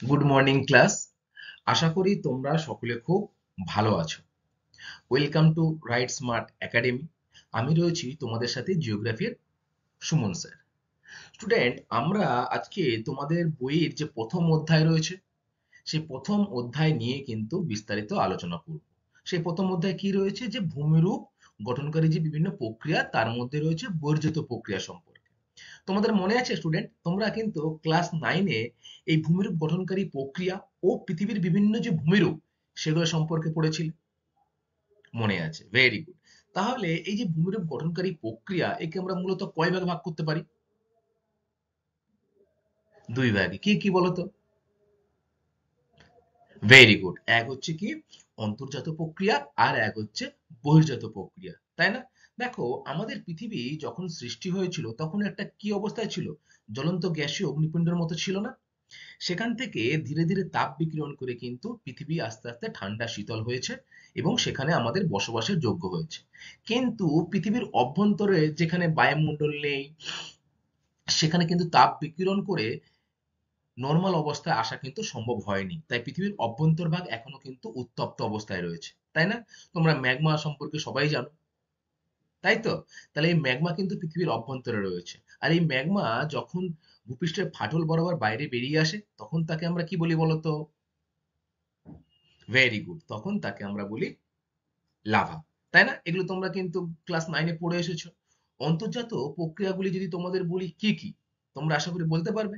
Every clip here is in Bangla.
Good morning class. আশা করি তোমরা সকলে খুব ভালো আছো। Welcome to right smart academy. আমি রয়েছি তোমাদের সাথে জিওগ্রাফির সুমন স্যার। স্টুডেন্ট, আমরা আজকে তোমাদের বইয়ের যে প্রথম অধ্যায় রয়েছে সেই প্রথম অধ্যায় নিয়ে কিন্তু বিস্তারিত আলোচনা করব। সেই প্রথম অধ্যায় কি রয়েছে, যে ভূমিরূপ গঠনকারী যে বিভিন্ন প্রক্রিয়া, তার মধ্যে রয়েছে বর্ধিত প্রক্রিয়া সম্পর্কে। তোমাদের মনে আছে স্টুডেন্ট, তোমরা কিন্তু ক্লাস 9-এ এই ভূমিরূপ গঠনকারী প্রক্রিয়া ও পৃথিবীর বিভিন্ন যে ভূমিরূপ সেগুলো সম্পর্কে পড়েছিলে? মনে আছে, ভেরি গুড। তাহলে এই যে ভূমিরূপ গঠনকারী প্রক্রিয়া, একে আমরা মূলত কয় ভাগে ভাগ করতে পারি? দুই ভাগে। কি কি বলতো? Very good. এক হচ্ছে কি অন্তর্জাত প্রক্রিয়া, আর এক হচ্ছে বহির্জাত প্রক্রিয়া, তাই না? দেখো, আমাদের পৃথিবী যখন সৃষ্টি হয়েছিল তখন একটা কি অবস্থায় ছিল? জ্বলন্ত গ্যাসীয় অগ্নিপিণ্ডের মতো ছিল না? সেখান থেকে ধীরে ধীরে তাপ বিকিরণ করে কিন্তু পৃথিবী আস্তে আস্তে ঠান্ডা শীতল হয়েছে এবং সেখানে আমাদের বসবাসের যোগ্য হয়েছে। কিন্তু পৃথিবীর অভ্যন্তরে যেখানে বায়ুমণ্ডল নেই, সেখানে কিন্তু তাপ বিকিরণ করে নরমাল অবস্থায় আসা কিন্তু সম্ভব হয়নি। তাই পৃথিবীর অভ্যন্তরভাগ এখনো কিন্তু উত্তপ্ত অবস্থায় রয়েছে, তাই না? তোমরা ম্যাগমা সম্পর্কে সবাই জানো, তাই তো? তাহলে এই ম্যাগমা কিন্তু পৃথিবীর অভ্যন্তরে রয়েছে। আর এই ম্যাগমা যখন ভূপৃষ্ঠের ফাটল বরাবর বাইরে বেরিয়ে আসে, তখন তাকে আমরা কি বলি বলতো? ভেরি গুড, তখন তাকে আমরা বলি লাভা, তাই না? এগুলো তোমরা কিন্তু ক্লাস 9-এ পড়ে এসেছো। অন্তর্জাত প্রক্রিয়াগুলি যদি তোমাদের বলি কি কি, তোমরা আশা করি বলতে পারবে।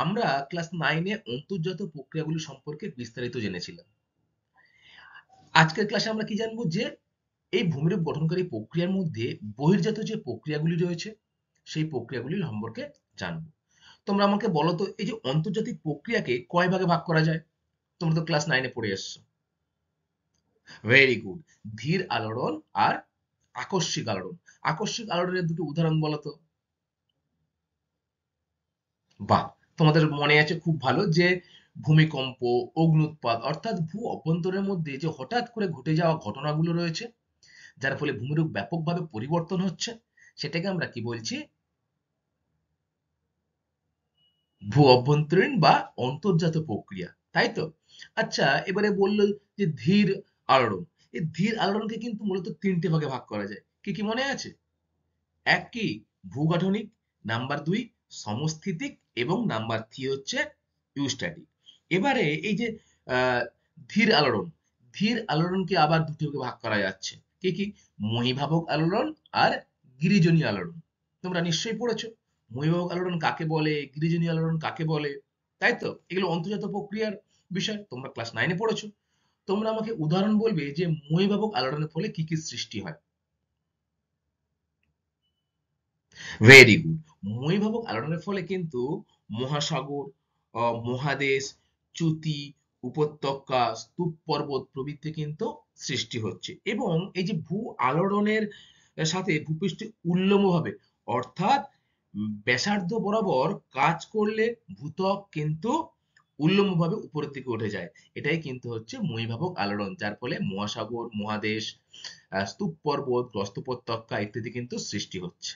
আমরা ক্লাস 9-এ অন্তর্জাত প্রক্রিয়াগুলি সম্পর্কে বিস্তারিত জেনেছিলাম। আজকের ক্লাসে আমরা কি জানবো, যে এই ভূমিরূপ গঠনকারী প্রক্রিয়ার মধ্যে বহির্জাত যে প্রক্রিয়াগুলি রয়েছে সেই প্রক্রিয়াগুলি সম্পর্কে জানবো। তোমরা আমাকে বলো তো, এই যে অন্তর্জাতিক প্রক্রিয়াকে কয় ভাগে ভাগ করা যায়? তোমরা তো ক্লাস 9-এ পড়ে এসছো। Very good. ধীর আলোড়ন আর আকস্মিক আলোড়ন। আকস্মিক আলোড়নের দুটো উদাহরণ বলো তো। বাহ! তোমাদের মনে আছে খুব ভালো, যে ভূমিকম্প, অগ্ন্যুৎপাত অর্থাৎ ভূ অভ্যন্তরের মধ্যে যে হঠাৎ করে ঘটে যাওয়া ঘটনাগুলো রয়েছে, যার ফলে ভূমিরূপ ব্যাপকভাবে পরিবর্তন হচ্ছে, সেটাকে আমরা কি বলছি? ভূ অভ্যন্তরীণ বা অন্তর্জাত প্রক্রিয়া, তাই তো? আচ্ছা, এবারে বললো যে ধীর আলোড়ন। এই ধীর আলোড়নকে কিন্তু মূলত ৩ টে ভাগে ভাগ করা যায়। কি কি মনে আছে? এক কি ভূগাঠনিক, নাম্বার 2 সমস্থিতিক এবং নাম্বার 3 হচ্ছে ইউস্ট্যাটিক। এবারে এই যে আহ, ধীর আলোড়ন, ধীর আলোড়নকে আবার দুটি ভাগে ভাগ করা যাচ্ছে। কি কি? মহীভাবক আলোড়ন আর গিরিজনী আলোড়ন। তোমরা নিশ্চয়ই পড়েছো মহীভাবক আলোড়ন কাকে বলে, গিরিজনী আলোড়ন কাকে বলে, তাই তো? এগুলো অন্তর্জাত প্রক্রিয়ার বিষয়, তোমরা ক্লাস 9-এ পড়েছো। তোমরা আমাকে উদাহরণ বলবে যে মহীভাবক আলোড়নের ফলে কি কি সৃষ্টি হয়। Very good. মহীভাবক আলোড়নের ফলে কিন্তু মহাসাগর, মহাদেশ, চ্যুতি, উপত্যকা, স্তূপ পর্বত প্রভৃতি কিন্তু সৃষ্টি হচ্ছে। এবং এই যে ভূ আলোড়নের সাথে ভূপৃষ্ঠে উল্লম্বভাবে, অর্থাৎ ব্যাসার্ধ বরাবর কাজ করলে ভূত্বক কিন্তু উল্লম্বভাবে উপরের দিকে উঠে যায়। এটাই কিন্তু হচ্ছে মহীভাবক আলোড়ন, যার ফলে মহাসাগর, মহাদেশ, স্তূপ পর্বত, প্রস্থ উপত্যকা ইত্যাদি কিন্তু সৃষ্টি হচ্ছে।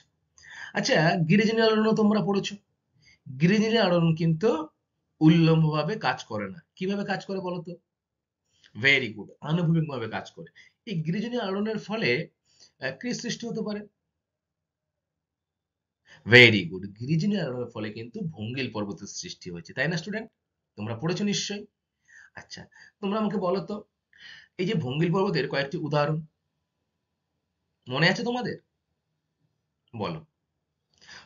আচ্ছা, গিরিজনী আলোড়নও তোমরা পড়েছো। গিরিজনী আলোড়ন কিন্তু উল্লম্বভাবে কাজ করে না। কিভাবে কাজ করে বলো তো? ভেরি গুড, আনুভূমিক ভাবে কাজ করে। এই গিরিজনী আলোড়নের ফলে কি সৃষ্টি হতে পারে? ভেরি গুড, গিরিজনী আলোড়নের ফলে কিন্তু ভঙ্গিল পর্বতের সৃষ্টি হয়েছে, তাই না স্টুডেন্ট? তোমরা পড়েছো নিশ্চয়ই। আচ্ছা, তোমরা আমাকে বলো তো, এই যে ভঙ্গিল পর্বতের কয়েকটি উদাহরণ মনে আছে তোমাদের? বলো।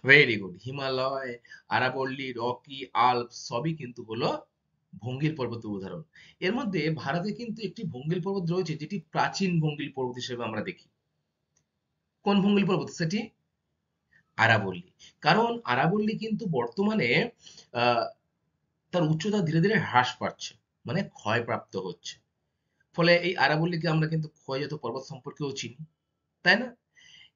Very good. হিমালয়, আরাবল্লী, রকি, আল্পস সবই কিন্তু হলো ভঙ্গির পর্বতের উদাহরণ। এর মধ্যে ভারতে কিন্তু একটি ভঙ্গিল পর্বত রয়েছে, যেটি প্রাচীন ভঙ্গিল পর্বত হিসেবে আমরা দেখি। কোন ভঙ্গিল পর্বত সেটি? আরাবল্লী। কারণ আরাবল্লী কিন্তু বর্তমানে আহ, তার উচ্চতা ধীরে ধীরে হ্রাস পাচ্ছে, মানে ক্ষয়প্রাপ্ত হচ্ছে। ফলে এই আরাবল্লীকে আমরা কিন্তু ক্ষয়জাত পর্বত সম্পর্কেও চিনি, তাই না?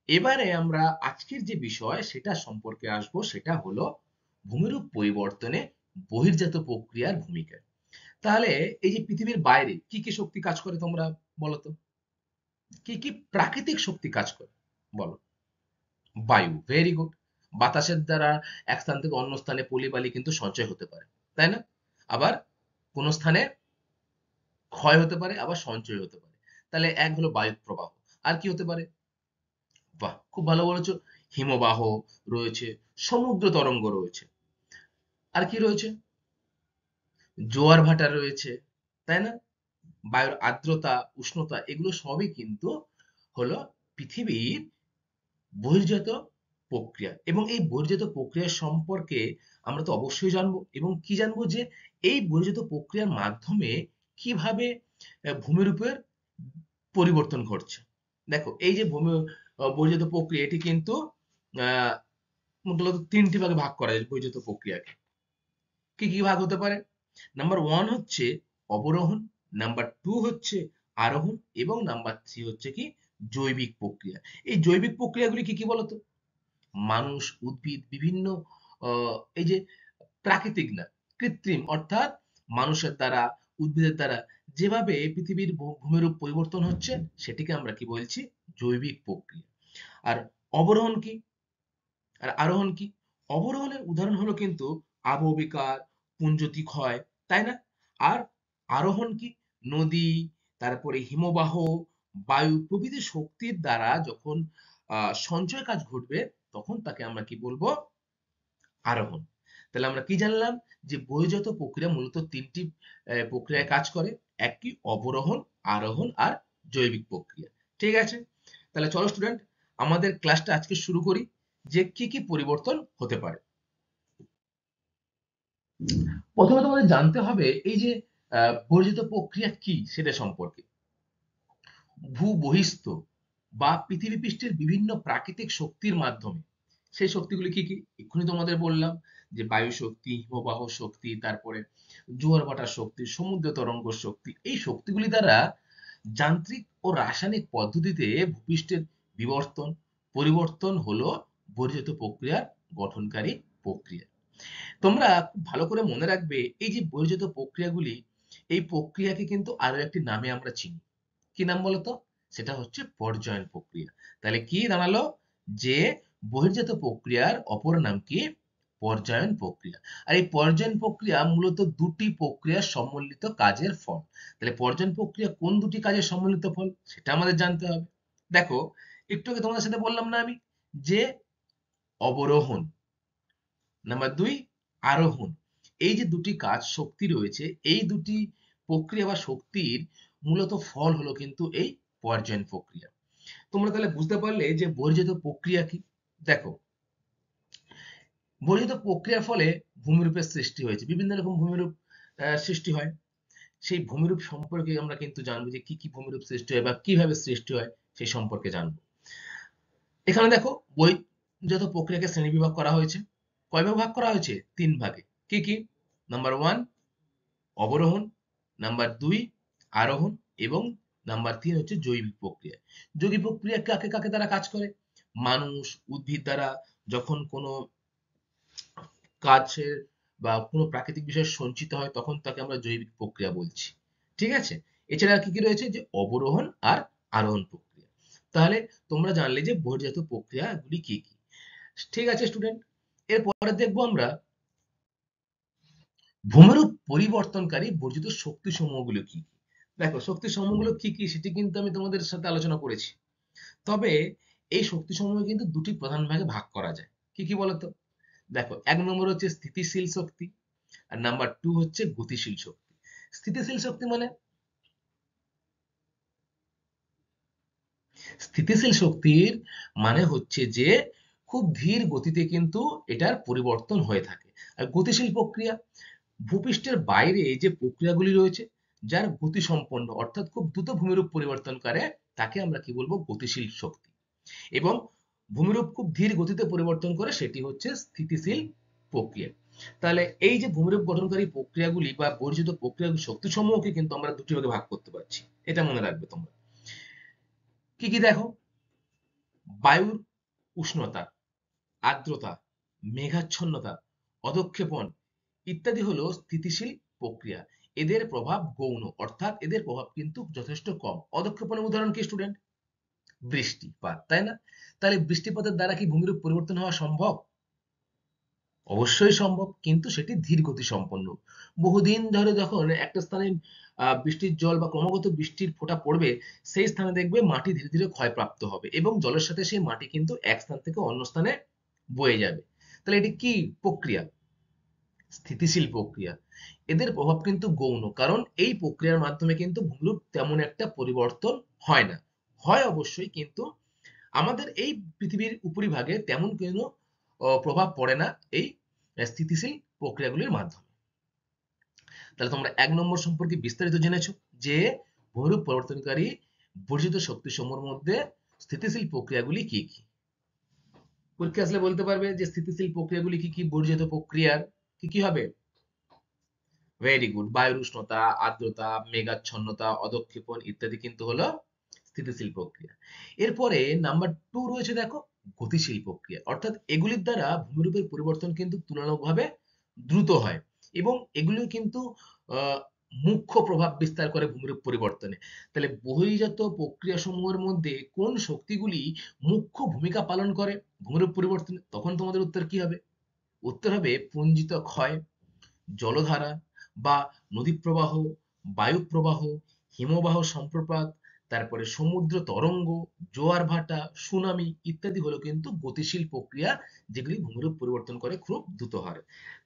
এবারে আমরা আজকের যে বিষয় সেটা সম্পর্কে আসবো, সেটা হলো ভূমিরূপ পরিবর্তনে বহির্জাত প্রক্রিয়ার ভূমিকা। তাহলে এই যে পৃথিবীর বাইরে কি কি শক্তি কাজ করে তোমরা বলো তো? কি কি প্রাকৃতিক শক্তি কাজ করে বলো? বায়ু, ভেরি গুড। বাতাসের দ্বারা এক স্থান থেকে অন্য স্থানে পলি বালি কিন্তু সঞ্চয় হতে পারে, তাই না? আবার কোন স্থানে ক্ষয় হতে পারে, আবার সঞ্চয় হতে পারে। তাহলে এক হলো বায়ু প্রবাহ। আর কি হতে পারে? বাহ, খুব ভালো বলেছো। হিমবাহ রয়েছে, সমুদ্র তরঙ্গ রয়েছে। আর কি রয়েছে? জোয়ার ভাটা রয়েছে, তাই না? বায়ুর আর্দ্রতা, উষ্ণতা, এগুলো সবই কিন্তু হলো পৃথিবীর বহির্জাত প্রক্রিয়া। এবং এই বহির্জাত প্রক্রিয়া সম্পর্কে আমরা তো অবশ্যই জানবো, এবং কি জানবো? যে এই বহির্জাত প্রক্রিয়ার মাধ্যমে কিভাবে ভূমিরূপের পরিবর্তন ঘটছে। দেখো, এই যে বহির্জাত প্রক্রিয়া, এটি কিন্তু আহ মূলত তিনটি ভাগে ভাগ করা যায় বহির্জাত প্রক্রিয়াকে। কি কি ভাগ হতে পারে? নাম্বার ওয়ান হচ্ছে অবরোহণ, নাম্বার টু হচ্ছে আরোহণ, এবং নাম্বার থ্রি হচ্ছে কি জৈবিক প্রক্রিয়া। এই জৈবিক প্রক্রিয়াগুলি কি কি বলতো? মানুষ, উদ্ভিদ, বিভিন্ন এই যে প্রাকৃতিক না, কৃত্রিম, অর্থাৎ মানুষের দ্বারা, উদ্ভিদের দ্বারা যেভাবে পৃথিবীর ভূমিরূপ পরিবর্তন হচ্ছে, সেটিকে আমরা কি বলছি? জৈবিক প্রক্রিয়া। আর অবরোহণ কি, আর আরোহণ কি? অবরোহণের উদাহরণ হলো কিন্তু আবহবিকার, পুঞ্জতি ক্ষয়, তাই না? আর আরোহণ কি? নদী, তারপরে হিমবাহ, বায়ু প্রভৃতি শক্তির দ্বারা যখন সঞ্চয় কাজ ঘটবে, তখন তাকে আমরা কি বলবো? আরোহণ। তাহলে আমরা কি জানলাম? যে বহির্জাত প্রক্রিয়া মূলত তিনটি প্রক্রিয়ায় কাজ করে। একটি অবরোহণ, আরোহণ আর জৈবিক প্রক্রিয়া। ঠিক আছে? তাহলে চলো স্টুডেন্ট, আমাদের ক্লাসটা আজকে শুরু করি, যে কি কি পরিবর্তন হতে পারে। প্রথমে তোমাদের জানতে হবে এই যে বর্জিত প্রক্রিয়া কি সেটা সম্পর্কে। ভূবহিস্থ বা পৃথিবী পৃষ্ঠের বিভিন্ন প্রাকৃতিক শক্তির মাধ্যমে, সেই শক্তিগুলি কি কি? এক্ষুনি তোমাদের বললাম, যে বায়ু শক্তি, হিমবাহ শক্তি, তারপরে জোয়ার ভাটার শক্তি, সমুদ্র তরঙ্গ শক্তি। এই শক্তিগুলি দ্বারা যান্ত্রিক ও রাসায়নিক পদ্ধতিতে ভূপৃষ্ঠের বিবর্তন, পরিবর্তন হলো বর্জিত প্রক্রিয়ার গঠনকারী প্রক্রিয়া। তোমরা খুব ভালো করে মনে রাখবে, এই যে বহির্জাত প্রক্রিয়াগুলি, এই প্রক্রিয়াকে কিন্তু আরো একটি নামে আমরা চিনি। কি নাম বলতো? সেটা হচ্ছে পর্যায়ন প্রক্রিয়া। তাহলে কি দাঁড়ালো? যে বহির্জাত প্রক্রিয়ার অপর নাম কি? পর্যায়ন প্রক্রিয়া। আর এই পর্যায়ন প্রক্রিয়া মূলত দুটি প্রক্রিয়ার সম্মিলিত কাজের ফল। তাহলে পর্যায়ন প্রক্রিয়া কোন দুটি কাজের সম্মিলিত ফল, সেটা আমাদের জানতে হবে। দেখো, একটু আগে তোমাদের সাথে বললাম না আমি, যে অবরোহণ, নাম্বার দুই আরোহণ, এই যে দুটি কাজ শক্তি রয়েছে, এই দুটি প্রক্রিয়া বা শক্তির মূলত ফল হলো কিন্তু এই পর্যায়ন প্রক্রিয়া। তোমরা তাহলে বুঝতে পারলে যে বহির্জাত প্রক্রিয়া কি। দেখো, বহির্জাত প্রক্রিয়ার ফলে ভূমিরূপের সৃষ্টি হয়েছে, বিভিন্ন রকম ভূমিরূপ সৃষ্টি হয়। সেই ভূমিরূপ সম্পর্কে আমরা কিন্তু জানবো, যে কি কি ভূমিরূপ সৃষ্টি হয় বা কিভাবে সৃষ্টি হয়, সেই সম্পর্কে জানবো। এখানে দেখো, বহির্জাত প্রক্রিয়াকে শ্রেণীবিভাগ করা হয়েছে। কয় ভাগে ভাগ করা হয়েছে? তিন ভাগে। কি কি? নাম্বার ওয়ান অবরোহণ, নাম্বার দুই আরোহণ, এবং নাম্বার তিন হচ্ছে জৈবিক প্রক্রিয়া। জৈবিক প্রক্রিয়া কাকে কাকে দ্বারা কাজ করে? মানুষ, উদ্ভিদ দ্বারা যখন কোনো কাজের বা কোনো প্রাকৃতিক বিষয় সঞ্চিত হয়, তখন তাকে আমরা জৈবিক প্রক্রিয়া বলছি। ঠিক আছে? এছাড়া আর কি কি রয়েছে? যে অবরোহণ আর আরোহণ প্রক্রিয়া। তাহলে তোমরা জানলে যে বহির্জাত প্রক্রিয়াগুলি কি কি। ঠিক আছে স্টুডেন্ট, এরপরে দেখবো আমরা ভূমিরূপ পরিবর্তনকারী বর্জিত শক্তি সমূহগুলো কি কি। দেখো, শক্তি সমূহগুলো কি কি সেটি কিন্তু আমি তোমাদের সাথে আলোচনা করেছি। তবে এই শক্তি সমূহ কিন্তু দুটি প্রধান ভাগে ভাগ করা যায়। কি কি বলতো? দেখো, এক নম্বর হচ্ছে স্থিতিশীল শক্তি, আর নাম্বার টু হচ্ছে গতিশীল শক্তি। স্থিতিশীল শক্তি মানে, স্থিতিশীল শক্তির মানে হচ্ছে যে খুব ধীর গতিতে কিন্তু এটার পরিবর্তন হয়ে থাকে। আর গতিশীল প্রক্রিয়া, ভূপৃষ্ঠের বাইরে যে প্রক্রিয়াগুলি রয়েছে, যার গতি সম্পন্ন, অর্থাৎ খুব দ্রুত ভূমিরূপ পরিবর্তন করে, তাকে আমরা কি বলবো? গতিশীল শক্তি। এবং ভূমিরূপ খুব ধীর গতিতে পরিবর্তন করে, সেটি হচ্ছে স্থিতিশীল প্রক্রিয়া। তাহলে এই যে ভূমিরূপ গঠনকারী প্রক্রিয়াগুলি বা বর্জিত প্রক্রিয়া শক্তি সমূহকে কিন্তু আমরা দুটি ভাগে ভাগ করতে পারছি। এটা মনে রাখবে তোমরা। কি কি? দেখো, বায়ুর উষ্ণতা, আর্দ্রতা, মেঘাচ্ছন্নতা, অধঃক্ষেপণ ইত্যাদি হলো স্থিতিশীল প্রক্রিয়া। এদের প্রভাব গৌণ, অর্থাৎ এদের প্রভাব কিন্তু যথেষ্ট কম। অধঃক্ষেপণের উদাহরণ কি স্টুডেন্ট? বৃষ্টিপাত, তাই না? তাহলে বৃষ্টিপাতের দ্বারা কি ভূমিরূপ পরিবর্তন হওয়া সম্ভব? অবশ্যই সম্ভব, কিন্তু সেটি ধীর গতি সম্পন্ন। বহুদিন ধরে যখন একটা স্থানে বৃষ্টির জল বা ক্রমাগত বৃষ্টির ফোঁটা পড়বে, সেই স্থানে দেখবে মাটি ধীরে ধীরে ক্ষয়প্রাপ্ত হবে এবং জলের সাথে সেই মাটি কিন্তু এক স্থান থেকে অন্য স্থানে বয়ে যাবে। তাহলে এটি কি প্রক্রিয়া? স্থিতিশীল প্রক্রিয়া। এদের প্রভাব কিন্তু গৌণ, কারণ এই প্রক্রিয়ার মাধ্যমে কিন্তু ভূমিরূপ তেমন একটা পরিবর্তন হয় না। হয় অবশ্যই, কিন্তু আমাদের এই পৃথিবীর উপরিভাগে তেমন কোনো প্রভাব পড়ে না এই স্থিতিশীল প্রক্রিয়াগুলির মাধ্যমে। তাহলে তোমরা ১ নম্বর সম্পর্কে বিস্তারিত জেনেছো যে ভূমিরূপ পরিবর্তনকারী বর্জিত শক্তিসমূহের মধ্যে স্থিতিশীল প্রক্রিয়াগুলি কি কি। পরীক্ষা আসলে বলতে পারবে যে স্থিতিশীল প্রক্রিয়াগুলি কি কি, বর্জিত প্রক্রিয়ার কি কি হবে? Very good. বায়ুর উষ্ণতা, আর্দ্রতা, মেঘাচ্ছন্নতা, অধঃক্ষেপণ ইত্যাদি কিন্তু হলো স্থিতিশীল প্রক্রিয়া। এরপরে নাম্বার 2 রয়েছে দেখো, গতিশীল প্রক্রিয়া। অর্থাৎ এগুলির দ্বারা ভূমিরূপের পরিবর্তন কিন্তু তুলনামূলকভাবে দ্রুত হয় এবং এগুলিও কিন্তু আহ, মুখ্য প্রভাব বিস্তার করে ভূমিরূপ পরিবর্তনে। তাহলে বহির্জাত প্রক্রিয়াসমূহের মধ্যে কোন শক্তিগুলি মুখ্য ভূমিকা পালন করে ভূমিরূপ পরিবর্তনে? তখন তোমাদের উত্তর কি হবে? উত্তর হবে পুঞ্জিত ক্ষয়, জলধারা বা নদী প্রবাহ, বায়ু প্রবাহ, হিমবাহ সম্প্রপাত, তারপরে সমুদ্র তরঙ্গ, জোয়ার ভাটা, সুনামি ইত্যাদি হলো কিন্তু গতিশীল প্রক্রিয়া, যেগুলি ভূমিরূপ পরিবর্তন করে খুব দ্রুত হারে।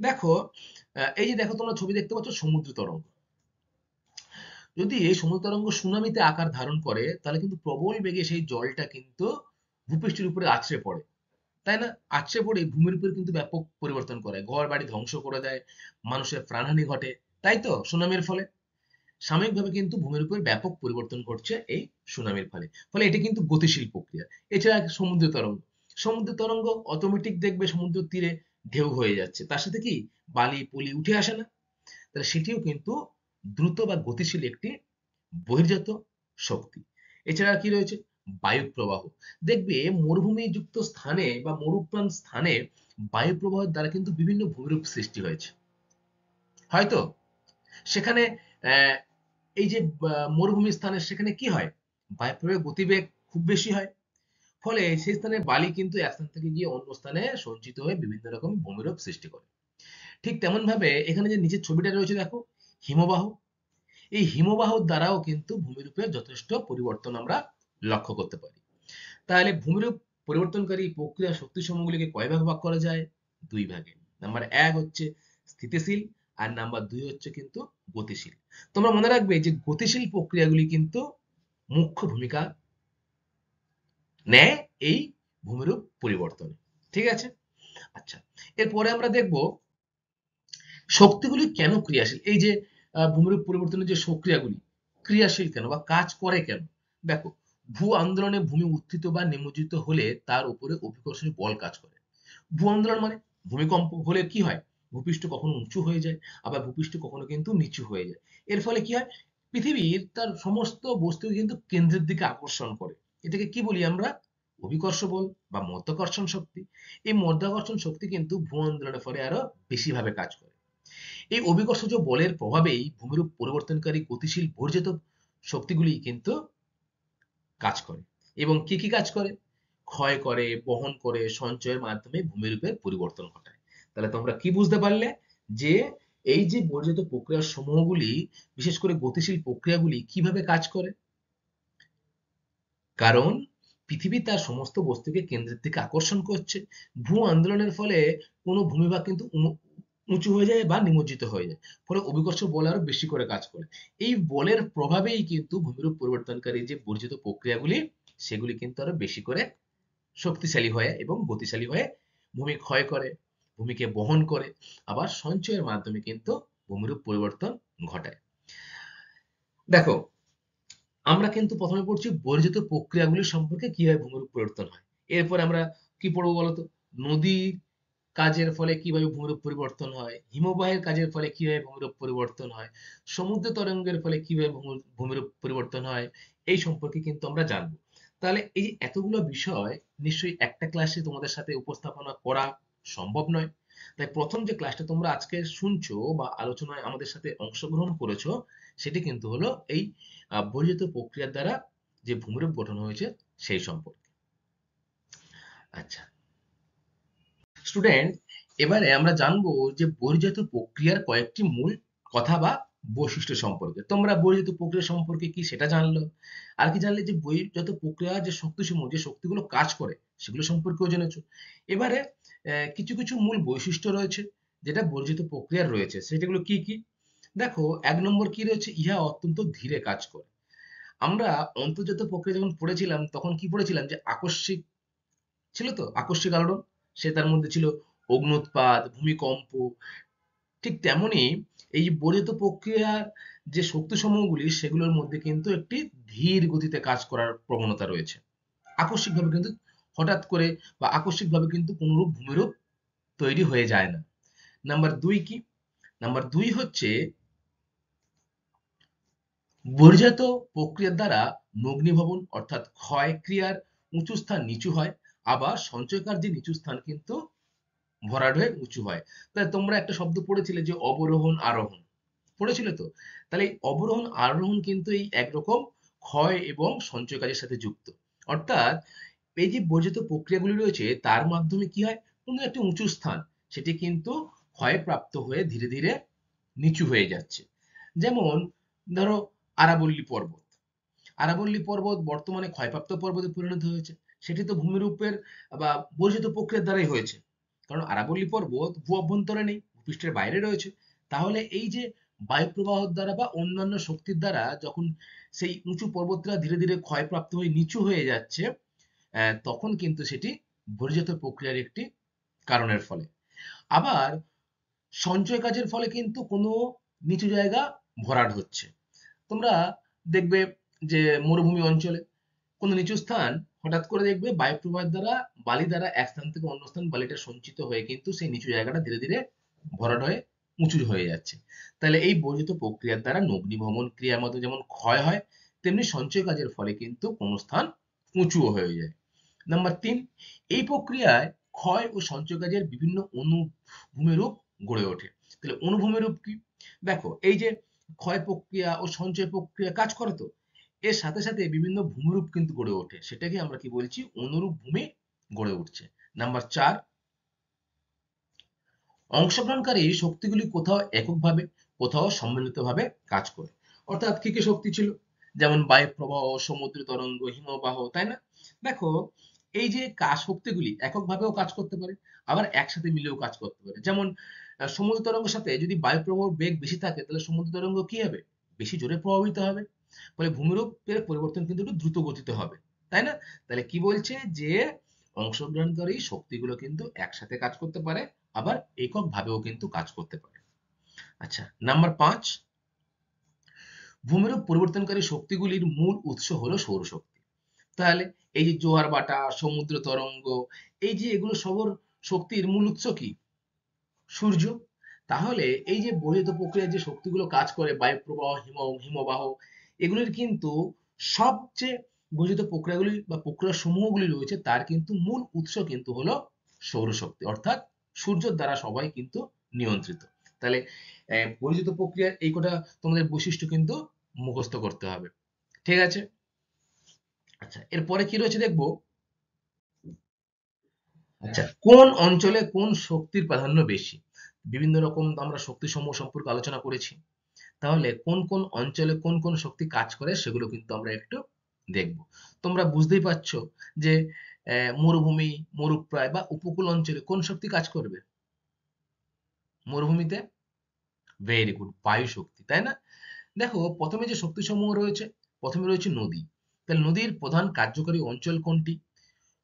দেখো, এই যে দেখো তোমরা ছবি দেখতে পাচ্ছ সমুদ্র তরঙ্গ। যদি এই সমুদ্র তরঙ্গ সুনামিতে আকার ধারণ করে, তাহলে কিন্তু প্রবল বেগে সেই জলটা কিন্তু ভূপৃষ্ঠের উপরে আছড়ে পড়ে, তাই না? আছড়ে পড়ে ভূমির উপর কিন্তু ব্যাপক পরিবর্তন করে, ঘর বাড়ি ধ্বংস করে দেয়, মানুষের প্রাণহানি ঘটে, তাই তো সুনামির ফলে। সাময়িকভাবে কিন্তু ভূমির উপর ব্যাপক পরিবর্তন ঘটছে এই সুনামির ফলে। ফলে এটি কিন্তু গতিশীল প্রক্রিয়া। এছাড়া সমুদ্র তরঙ্গ, সমুদ্র তরঙ্গ অটোমেটিক দেখবে সমুদ্র তীরে ঢেউ হয়ে যাচ্ছে, তার সাথে কি বালি পলি উঠে আসে না? তাহলে সেটিও কিন্তু দ্রুত বা গতিশীল একটি বহির্জাত শক্তি। এছাড়া কি রয়েছে? বায়ু প্রবাহ। দেখবে মরুভূমিযুক্ত স্থানে বা মরুপ্রাণ স্থানে বায়ু প্রবাহের দ্বারা কিন্তু বিভিন্ন ভূমিরূপ সৃষ্টি হয়েছে, হয়তো সেখানে এই যে মরুভূমি স্থানে সেখানে কি হয়? বায়ু প্রবাহের গতিবেগ খুব বেশি হয়, ফলে সেই স্থানে বালি কিন্তু এক স্থান থেকে গিয়ে অন্য স্থানে সঞ্চিত হয়ে বিভিন্ন রকম ভূমিরূপ সৃষ্টি করে। ঠিক তেমন ভাবে এখানে যে নিচের ছবিটা রয়েছে দেখো, হিমবাহ। এই হিমবাহর দ্বারাও কিন্তু ভূমিরূপের যথেষ্ট পরিবর্তন আমরা লক্ষ্য করতে পারি। তাহলে ভূমিরূপ পরিবর্তনকারী প্রক্রিয়া শক্তিসমূহগুলিকে কয় ভাগে ভাগ করা যায়? 2 ভাগে। নাম্বার 1 হচ্ছে স্থিতিশীল, আর নাম্বার 2 হচ্ছে কিন্তু গতিশীল। তোমরা মনে রাখবে যে গতিশীল প্রক্রিয়াগুলি কিন্তু মুখ্য ভূমিকা নেয় এই ভূমিরূপ পরিবর্তনে। ঠিক আছে? আচ্ছা, এরপরে আমরা দেখব শক্তিগুলি কেন ক্রিয়াশীল। এই যে ভূমিরূপ পরিবর্তনের যে প্রক্রিয়াগুলি ক্রিয়াশীল কেন বা কাজ করে কেন? দেখো, ভূ আন্দোলনে ভূমি উত্থিত বা নিমজ্জিত হলে তার উপরে অভিকর্ষী বল কাজ করে। ভূ আন্দোলন মানে ভূমিকম্প হলে কি হয়? ভূপৃষ্ঠ কখনো উঁচু হয়ে যায়, আবার ভূপৃষ্ঠ কখনো কিন্তু নিচু হয়ে যায়। এর ফলে কি হয়? পৃথিবীর তার সমস্ত বস্তুকে কিন্তু কেন্দ্রের দিকে আকর্ষণ করে। এটাকে কি বলি আমরা? অভিকর্ষ বল বা মাধ্যাকর্ষণ শক্তি। এই মাধ্যাকর্ষণ শক্তি কিন্তু ভূ আন্দোলনের ফলে আরো বেশিভাবে কাজ করে। এই অভিকর্ষজ বলের প্রভাবেই ভূমিরূপ পরিবর্তনকারী গতিশীল বর্জিত শক্তিগুলি কিন্তু কাজ করে। এবং কি কি কাজ করে? ক্ষয় করে, বহন করে, সঞ্চয়ের মাধ্যমে ভূমিরূপের পরিবর্তন ঘটায়। তাহলে তোমরা কি বুঝতে পারলে যে এই যে বর্জিত প্রক্রিয়া সমূহগুলি, বিশেষ করে গতিশীল প্রক্রিয়াগুলি কিভাবে কাজ করে? কারণ পৃথিবী তার সমস্ত বস্তুকে কেন্দ্রের দিকে আকর্ষণ করছে। ভূ আন্দোলনের ফলে কোনো ভূমিভাগ কিন্তু উঁচু হয়ে যায় বা নিমজ্জিত হয়ে যায়, ফলে অভিকর্ষ বল আরো বেশি করে কাজ করে। এই বলের প্রভাবেই কিন্তু ভূমিরূপ পরিবর্তনকারী যে বর্জিত প্রক্রিয়াগুলি, সেগুলি কিন্তু আরো বেশি করে শক্তিশালী হয়ে এবং গতিশালী হয়ে ভূমি ক্ষয় করে, ভূমিকে বহন করে, আবার সঞ্চয়ের মাধ্যমে কিন্তু ভূমিরূপ পরিবর্তন ঘটায়। দেখো, আমরা কিন্তু প্রথমে পড়ছি বর্জিত প্রক্রিয়াগুলি সম্পর্কে, কিভাবে ভূমিরূপ পরিবর্তন হয়। এরপর আমরা কি পড়বো বলতো? নদীর কাজের ফলে কিভাবে ভূমিরূপ পরিবর্তন হয়, হিমবাহের কাজের ফলে কিভাবে ভূমিরূপ পরিবর্তন হয়, সমুদ্র তরঙ্গের ফলে কিভাবে ভূমিরূপ পরিবর্তন হয়, এই সম্পর্কে কিন্তু আমরা জানবো। তাহলে এই যে এতগুলো বিষয় নিশ্চয়ই একটা ক্লাসে তোমাদের সাথে উপস্থাপনা করা সম্ভব নয়। তাই প্রথম যে ক্লাসটা তোমরা আজকে শুনছো বা আলোচনায় আমাদের সাথে অংশগ্রহণ করেছো, সেটি কিন্তু হলো এই বর্জিত প্রক্রিয়ার দ্বারা যে ভূমিরূপ গঠন হয়েছে সেই সম্পর্কে। আচ্ছা স্টুডেন্ট, এবারে আমরা জানবো যে বহির্জাত প্রক্রিয়ার কয়েকটি মূল কথা বা বৈশিষ্ট্য সম্পর্কে। তোমরা বহির্জাত প্রক্রিয়া সম্পর্কে কি সেটা জানলো, আর কি জানলে যে বহির্জাত প্রক্রিয়া যে শক্তিসমূহ যে শক্তিগুলো কাজ করে সেগুলো সম্পর্কেও জেনেছো। এবারে কিছু কিছু মূল বৈশিষ্ট্য রয়েছে যেটা বহির্জাত প্রক্রিয়ার রয়েছে, সেটাগুলো কি কি? দেখো, ১ নম্বর কি রয়েছে, ইহা অত্যন্ত ধীরে কাজ করে। আমরা অন্তর্জাত প্রক্রিয়া যখন পড়েছিলাম তখন কি পড়েছিলাম যে আকস্মিক ছিল, তো আকস্মিক আলোড়ন, সে তার মধ্যে ছিল অগ্ন্যুৎপাত, ভূমিকম্প। ঠিক তেমনি এই যে বর্ধিত প্রক্রিয়ার যে শক্তি সমূহগুলি সেগুলোর মধ্যে কিন্তু একটি ধীর গতিতে কাজ করার প্রবণতা রয়েছে। আকস্মিকভাবে কিন্তু হঠাৎ করে বা আকস্মিকভাবে কিন্তু কোনরূপ ভূমিরূপ তৈরি হয়ে যায় না। নাম্বার ২ কি? নাম্বার ২ হচ্ছে বহির্জাত প্রক্রিয়ার দ্বারা নগ্নীভবন অর্থাৎ ক্ষয় ক্রিয়ার উঁচু স্থান নিচু হয়, আবার সঞ্চয়কার যে নিচু স্থান কিন্তু ভরাট হয়ে উঁচু হয়। তাহলে তোমরা একটা শব্দ পড়েছিলে যে অবরোহণ আরোহণ, পড়েছিলে তো? তাহলে এই অবরোহণ আরোহণ কিন্তু এই একরকম ক্ষয় এবং সঞ্চয় কাজের সাথে যুক্ত। অর্থাৎ এই যে বর্জিত প্রক্রিয়াগুলি রয়েছে তার মাধ্যমে কি হয়, কোনো একটা উঁচু স্থান সেটি কিন্তু ক্ষয়প্রাপ্ত হয়ে ধীরে ধীরে নিচু হয়ে যাচ্ছে। যেমন ধরো আরাবল্লী পর্বত, আরাবল্লী পর্বত বর্তমানে ক্ষয়প্রাপ্ত পর্বতে পরিণত হয়েছে। সেটি তো ভূমিরূপের বা বর্জিত প্রক্রিয়ার দ্বারাই হয়েছে, কারণ আরাবল্লী পর্বত ভূ অভ্যন্তরে নেই, ভূপৃষ্ঠের বাইরে রয়েছে। তাহলে এই যে বায়ু প্রবাহের দ্বারা বা অন্যান্য শক্তির দ্বারা যখন সেই উঁচু পর্বতটা ধীরে ধীরে ক্ষয়প্রাপ্ত হয়ে নিচু হয়ে যাচ্ছে, তখন কিন্তু সেটি বর্জিত প্রক্রিয়ার একটি কারণের ফলে। আবার সঞ্চয় কাজের ফলে কিন্তু কোনো নিচু জায়গা ভরাট হচ্ছে। তোমরা দেখবে যে মরুভূমি অঞ্চলে কোনো নিচু স্থান হঠাৎ করে দেখবে বায়ু প্রবাহের দ্বারা বালি দ্বারা এক স্থান থেকে অন্য স্থান বালিটা সঞ্চিত হয়ে কিন্তু সেই নিচু জায়গাটা ধীরে ধীরে ভরাট হয়ে উঁচু হয়ে যাচ্ছে। তাহলে এই বর্ধিত প্রক্রিয়ার দ্বারা নগ্নীভবন ক্রিয়ার মধ্যে যেমন ক্ষয় হয়, তেমনি সঞ্চয় কাজের ফলে কিন্তু কোনো স্থান উঁচুও হয়ে যায়। নাম্বার ৩, এই প্রক্রিয়ায় ক্ষয় ও সঞ্চয় কাজের বিভিন্ন অনুভূমিরূপ গড়ে ওঠে। তাহলে অনুভূমিরূপ কি? দেখো, এই যে ক্ষয় প্রক্রিয়া ও সঞ্চয় প্রক্রিয়া কাজ করে তো, এর সাথে সাথে বিভিন্ন ভূমিরূপ কিন্তু গড়ে ওঠে, সেটাকে আমরা কি বলছি, অনুরূপ ভূমি গড়ে উঠছে। নাম্বার ৪, অংশগ্রহণকারী শক্তিগুলি কোথাও এককভাবে কোথাও সম্মিলিতভাবে কাজ করে। অর্থাৎ কি কি শক্তি ছিল, যেমন বায়ু প্রবাহ, সমুদ্র তরঙ্গ, হিমবাহ, তাই না? দেখো, এই যে কাজ শক্তিগুলি এককভাবেও কাজ করতে পারে, আবার একসাথে মিলেও কাজ করতে পারে। যেমন সমুদ্র তরঙ্গের সাথে যদি বায়ু প্রবাহ বেগ বেশি থাকে তাহলে সমুদ্র তরঙ্গ কি হবে, বেশি জোরে প্রভাবিত হবে। ফলে ভূমিরূপের পরিবর্তন কিন্তু একটু দ্রুত গতিতে হবে, তাই না? তাহলে কি বলছে যে অংশগ্রহণকারী শক্তিগুলো কিন্তু একসাথে কাজ করতে পারে, আবার এককভাবেও কিন্তু কাজ করতে পারে। আচ্ছা, নাম্বার ৫, ভূমিরূপ পরিবর্তনকারী শক্তিগুলির মূল উৎস হলো সৌরশক্তি। তাহলে এই যে জোয়ার ভাটা, সমুদ্র তরঙ্গ, এই যে এগুলো সবর শক্তির মূল উৎস কি? সূর্য। তাহলে এই যে বহিঃ প্রক্রিয়ায় যে শক্তিগুলো কাজ করে, বায়ু প্রবাহ, হিমবাহ, এগুলির কিন্তু সবচেয়ে বর্ধিত প্রক্রিয়াগুলি বা প্রক্রিয়া সমূহগুলি রয়েছে তার কিন্তু মূল উৎস কিন্তু হলো সৌরশক্তি, অর্থাৎ সূর্যের দ্বারা সবাই কিন্তু নিয়ন্ত্রিত। তাহলে বর্ধিত প্রক্রিয়ার এই কটা তোমাদের বৈশিষ্ট্য কিন্তু মুখস্থ করতে হবে। ঠিক আছে? আচ্ছা, এরপরে কি রয়েছে দেখবো। আচ্ছা, কোন অঞ্চলে কোন শক্তির প্রাধান্য বেশি? বিভিন্ন রকম আমরা শক্তি সমূহ সম্পর্কে আলোচনা করেছি। তাহলে কোন কোন অঞ্চলে কোন কোন শক্তি কাজ করে সেগুলো কিন্তু আমরা একটু দেখব। তোমরা বুঝতেই পারছো যে মরুভূমি, মরুপ্রায় বা উপকূল অঞ্চলে কোন শক্তি কাজ করবে? মরুভূমিতে ভেরি গুড, বায়ু শক্তি, তাই না? দেখো, প্রথমে যে শক্তি সমূহ রয়েছে, প্রথমে রয়েছে নদী। তাহলে নদীর প্রধান কার্যকরী অঞ্চল কোনটি?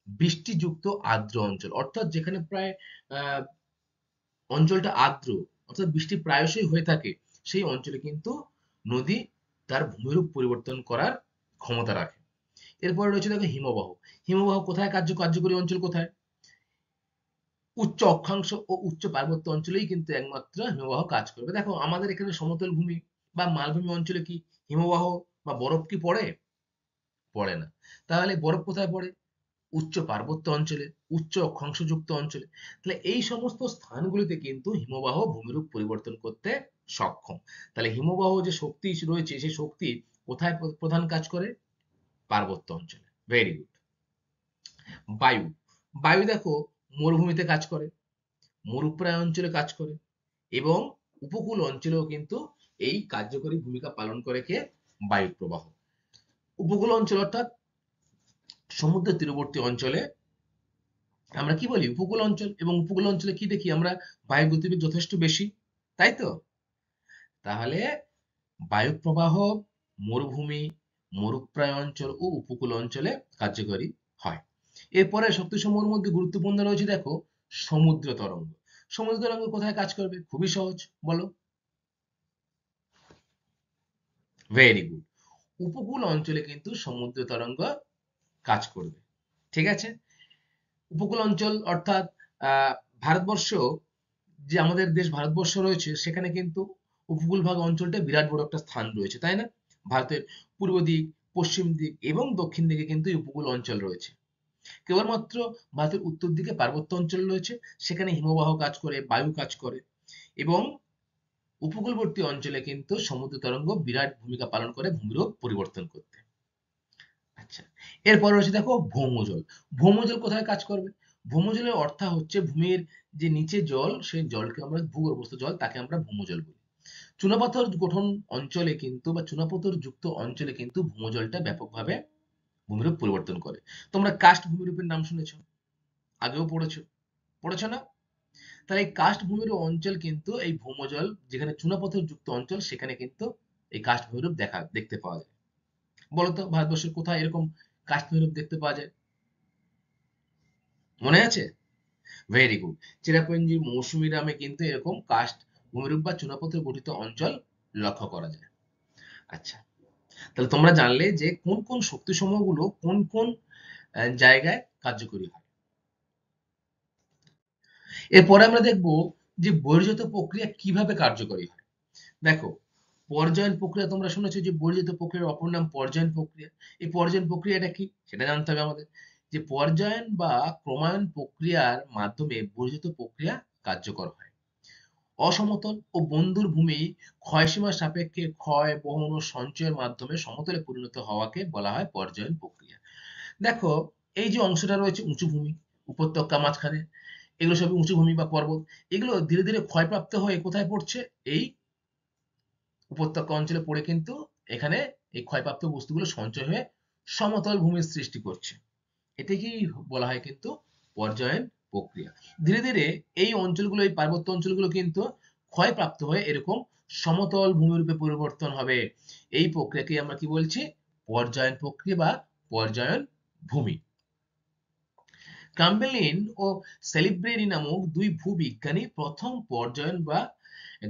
বৃষ্টিযুক্ত আর্দ্র অঞ্চল, অর্থাৎ যেখানে প্রায় আহ অঞ্চলটা আর্দ্র, অর্থাৎ বৃষ্টি প্রায়শই হয়ে থাকে, সেই অঞ্চলে কিন্তু নদী তার ভূমিরূপ পরিবর্তন করার ক্ষমতা রাখে। এরপরে রয়েছে দেখো হিমবাহ। হিমবাহ কোথায় কার্যকরী অঞ্চল কোথায়? উচ্চ অক্ষাংশ ও উচ্চ পার্বত্য অঞ্চলেই কিন্তু একমাত্র হিমবাহ কাজ করবে। দেখো, আমাদের এখানে সমতল ভূমি বা মালভূমি অঞ্চলে কি হিমবাহ বা বরফ কি পড়ে? পড়ে না। তাহলে বরফ কোথায় পড়ে? উচ্চ পার্বত্য অঞ্চলে, উচ্চ অক্ষাংশযুক্ত অঞ্চলে। তাহলে এই সমস্ত স্থানগুলিতে কিন্তু হিমবাহ ভূমিরূপ পরিবর্তন করতে সক্ষম। তাহলে হিমবাহ যে শক্তি রয়েছে সেই শক্তি কোথায় প্রধান কাজ করে? পার্বত্য অঞ্চলে। Very good. বায়ু, বায়ু দেখো মরুভূমিতে কাজ করে, মরুপ্রায় অঞ্চলে কাজ করে এবং উপকূল অঞ্চলেও কিন্তু এই কার্যকরী ভূমিকা পালন করে কে? বায়ু প্রবাহ। উপকূল অঞ্চল অর্থাৎ সমুদ্র তীরবর্তী অঞ্চলে আমরা কি বলি? উপকূল অঞ্চল। এবং উপকূল অঞ্চলে কি দেখি আমরা? বায়ুর গতিবেগ যথেষ্ট বেশি, তাই তো? তাহলে বায়ু প্রবাহ মরুভূমি, মরুপ্রায় অঞ্চল ও উপকূল অঞ্চলে কার্যকরী হয়। এরপরে শক্তিসমূহের মধ্যে গুরুত্বপূর্ণ রয়েছে দেখো সমুদ্র তরঙ্গ। সমুদ্র তরঙ্গ কোথায় কাজ করবে? খুবই সহজ, বলো। Very good. উপকূল অঞ্চলে কিন্তু সমুদ্র তরঙ্গ কাজ করবে। ঠিক আছে? উপকূল অঞ্চল অর্থাৎ আহ ভারতবর্ষ, যে আমাদের দেশ ভারতবর্ষ রয়েছে, সেখানে কিন্তু উপকূলভাগ অঞ্চলটা বিরাট বড় একটা স্থান রয়েছে, তাই না? ভারতের পূর্ব দিক, পশ্চিম দিক এবং দক্ষিণ দিকে কিন্তু এই উপকূল অঞ্চল রয়েছে। কেবলমাত্র ভারতের উত্তর দিকে পার্বত্য অঞ্চল রয়েছে, সেখানে হিমবাহ কাজ করে, বায়ু কাজ করে এবং উপকূলবর্তী অঞ্চলে কিন্তু সমুদ্র তরঙ্গ বিরাট ভূমিকা পালন করে ভূমিরূপ পরিবর্তন করতে। আচ্ছা, এরপর রয়েছে দেখো ভৌমজল। ভৌমজল কোথায় কাজ করবে? ভৌমজলের অর্থ হচ্ছে ভূমির যে নিচে জল, সেই জলকে আমরা ভূগর্ভস্থ জল, তাকে আমরা ভৌমজল বলি। চুনাপাথর গঠন অঞ্চলে কিন্তু বা চুনাপাথর যুক্ত অঞ্চলে কিন্তু ভৌমজলটা ব্যাপকভাবে ভূমিরূপ পরিবর্তন করে। তোমরা কাস্ট ভূমিরূপের নাম শুনেছো, আগেও পড়েছো, পড়েছো না? তাহলে এই কাস্ট ভূমিরূপ অঞ্চল কিন্তু এই ভৌমজল, যেখানে চুনাপাথর যুক্ত অঞ্চল, সেখানে কিন্তু এই কাস্ট ভূমিরূপ দেখতে পাওয়া যায়। বলতো ভারতবর্ষের কোথায় এরকম কাস্ট ভূমিরূপ দেখতে পাওয়া যায়? মনে আছে? Very good. চেরাপুঞ্জির মৌসুমী গ্রামে কিন্তু এরকম কাস্ট ভূমিরূপ বা চুনাপাথর গঠিত অঞ্চল লক্ষ্য করা যায়। আচ্ছা, তাহলে তোমরা জানলে যে কোন কোন শক্তি সমূহগুলো কোন কোন জায়গায় কার্যকরী হয়। এরপরে আমরা দেখব যে বহির্জাত প্রক্রিয়া কিভাবে কার্যকরী হয়। দেখো, পর্যায়ন প্রক্রিয়া তোমরা শুনেছো, যে বহির্জাত প্রক্রিয়ার অপর নাম পর্যায়ন প্রক্রিয়া। এই পর্যায়ন প্রক্রিয়াটা কি সেটা জানতে হবে আমাদের। যে পর্যায়ন বা ক্রমায়ন প্রক্রিয়ার মাধ্যমে বহির্জাত প্রক্রিয়া কার্যকর হয়। অসমতল ও বন্ধুর ভূমি ক্ষয়সীমার সাপেক্ষে ক্ষয়, বহন ও সঞ্চয়ের মাধ্যমে সমতলে পরিণত হওয়াকে বলা হয় পর্যায়ন প্রক্রিয়া। দেখো, এই যে অংশটা রয়েছে উঁচু ভূমি, উপত্যকা মাঝখানে, এগুলো সবই উঁচু ভূমি বা পর্বত। এগুলো ধীরে ধীরে ক্ষয়প্রাপ্ত হয়ে কোথায় পড়ছে? এই উপত্যকা অঞ্চলে পড়ে কিন্তু এখানে এই ক্ষয়প্রাপ্ত বস্তুগুলো সঞ্চয় হয়ে সমতল ভূমির সৃষ্টি করছে। এটাকেই বলা হয় কিন্তু পর্যায়ন প্রক্রিয়া। ধীরে ধীরে এই অঞ্চলগুলো, এই পার্বত্য অঞ্চলগুলো কিন্তু ক্ষয়প্রাপ্ত হয়ে এরকম সমতল ভূমিরূপে পরিবর্তন হবে। এই প্রক্রিয়াকে আমরা কি বলছি? পর্যায়ন প্রক্রিয়া বা পর্যায়ন ভূমি। ক্যাম্বেলিন ও সেলিব্রেরি নামক দুই ভূবিজ্ঞানী প্রথম পর্যায়ন বা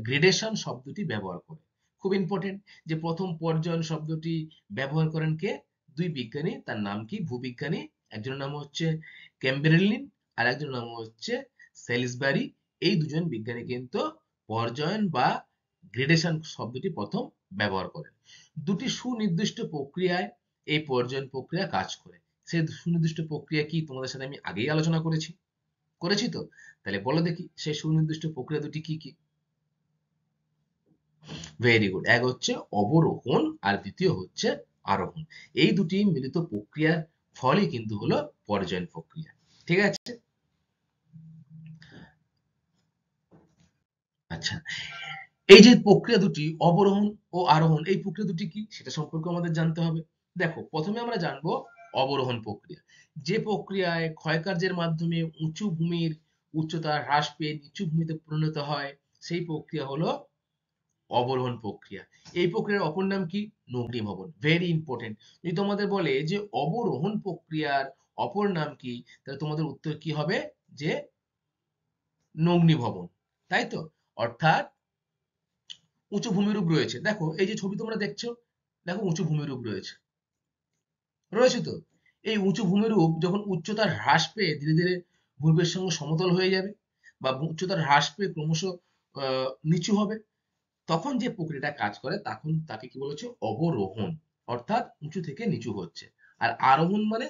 গ্রেডেশন শব্দটি ব্যবহার করে। খুব ইম্পর্টেন্ট, যে প্রথম পর্যায়ন শব্দটি ব্যবহার করেন কে? দুই বিজ্ঞানী। তার নাম কি? ভূবিজ্ঞানী। একজনের নাম হচ্ছে ক্যাম্বেরলিন আর একজনের নাম হচ্ছে সেলিসবারি। এই দুজন বিজ্ঞানী কিন্তু পর্যায়ন বা গ্রেডেশন শব্দটি প্রথম ব্যবহার করেন। দুটি সুনির্দিষ্ট প্রক্রিয়ায় এই পর্যায়ন প্রক্রিয়া কাজ করে। সেই সুনির্দিষ্ট প্রক্রিয়া কি তোমাদের সাথে আমি আগেই আলোচনা করেছি, করেছি তো? তাহলে বলো দেখি সেই সুনির্দিষ্ট প্রক্রিয়া দুটি কি কি? Very good. এক হচ্ছে অবরোহণ আর দ্বিতীয় হচ্ছে আরোহণ। এই দুটি মিলিত প্রক্রিয়ার ফলই কিন্তু হলো পর্যায়ন প্রক্রিয়া। ঠিক আছে? আচ্ছা, এই যে প্রক্রিয়া দুটি অবরোহণ ও আরোহণ, এই প্রক্রিয়া দুটি কি সেটা সম্পর্কে আমাদের জানতে হবে। দেখো, প্রথমে আমরা জানবো অবরোহণ প্রক্রিয়া। যে প্রক্রিয়ায় ক্ষয়কার্যের মাধ্যমে উঁচু ভূমির উচ্চতা হ্রাস পেয়ে নিচু ভূমিতে পরিণত হয়, সেই প্রক্রিয়া হলো অবরোহণ প্রক্রিয়া। এই প্রক্রিয়ার অপর নাম কি? নগ্নীভবন। Very important. যদি তোমাদের বলে যে অবরোহণ প্রক্রিয়ার অপর নাম কি, তাহলে তোমাদের উত্তর কি হবে? যে নগ্নীভবন, তাই তো? অর্থাৎ উঁচু ভূমিরূপ রয়েছে, দেখো এই যে ছবি তোমরা দেখছো, দেখো উঁচু ভূমিরূপ রয়েছে, রয়েছে তো? এই উঁচু ভূমিরূপ যখন উচ্চতার হ্রাস পেয়ে ধীরে ধীরে ভূমির সঙ্গে সমতল হয়ে যাবে বা উচ্চতার হ্রাস পেয়ে ক্রমশ নিচু হবে, তখন যে প্রক্রিয়াটা কাজ করে তখন তাকে কি বলেছে? অবরোহণ। অর্থাৎ উঁচু থেকে নিচু হচ্ছে। আর আরোহণ মানে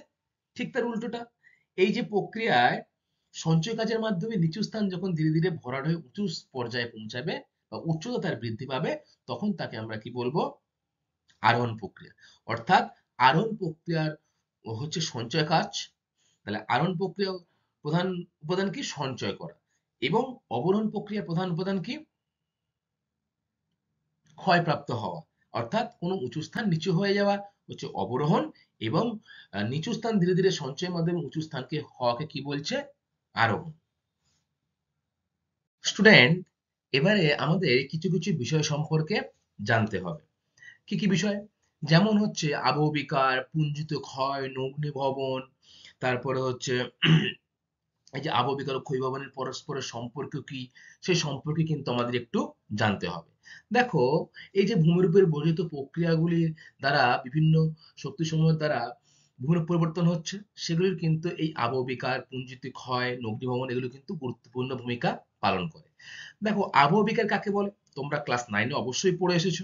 ঠিক তার উল্টোটা। এই যে প্রক্রিয়ায় সঞ্চয় কাজের মাধ্যমে নিচু স্থান যখন ধীরে ধীরে ভরাট হয়ে উঁচু পর্যায়ে পৌঁছাবে বা উচ্চতা তার বৃদ্ধি পাবে, তখন তাকে আমরা কি বলবো? আরোহণ প্রক্রিয়া। অর্থাৎ আরোহণ প্রক্রিয়ার হচ্ছে সঞ্চয় কাজ। তাহলে আরোহণ প্রক্রিয়া প্রধান উপাদান কি? সঞ্চয় করা। এবং অবরোহণ প্রক্রিয়ার প্রধান উপাদান কি? ক্ষয়প্রাপ্ত হওয়া, অর্থাৎ কোনো উঁচু স্থান নিচু হয়ে যাওয়া হচ্ছে অবরোহণ, এবং নিচু স্থান ধীরে ধীরে সঞ্চয়ের মাধ্যমে উঁচু স্থানকে হওয়াকে কি বলছে? আরোহণ। স্টুডেন্ট, এবারে আমাদের কিছু কিছু বিষয় সম্পর্কে জানতে হবে। কি কি বিষয়? যেমন হচ্ছে আবহবিকার, পুঞ্জিত ক্ষয়, নগ্নীভবন, তারপরে হচ্ছে এই যে আবহবিকার ও ক্ষয়ভবনের পরস্পরের সম্পর্ক কি, সেই সম্পর্কে কিন্তু আমাদের একটু জানতে হবে। দেখো, এই যে ভূমিরূপের বর্ধিত প্রক্রিয়াগুলির দ্বারা বিভিন্ন শক্তিসমূহের দ্বারা ভূমিরূপ পরিবর্তন হচ্ছে, সেগুলির কিন্তু এই আবহবিকার, পুঞ্জিত ক্ষয়, নগ্নীভবন এগুলো কিন্তু গুরুত্বপূর্ণ ভূমিকা পালন করে। দেখো, আবহবিকার কাকে বলে? তোমরা ক্লাস 9 এ অবশ্যই পড়ে এসেছো।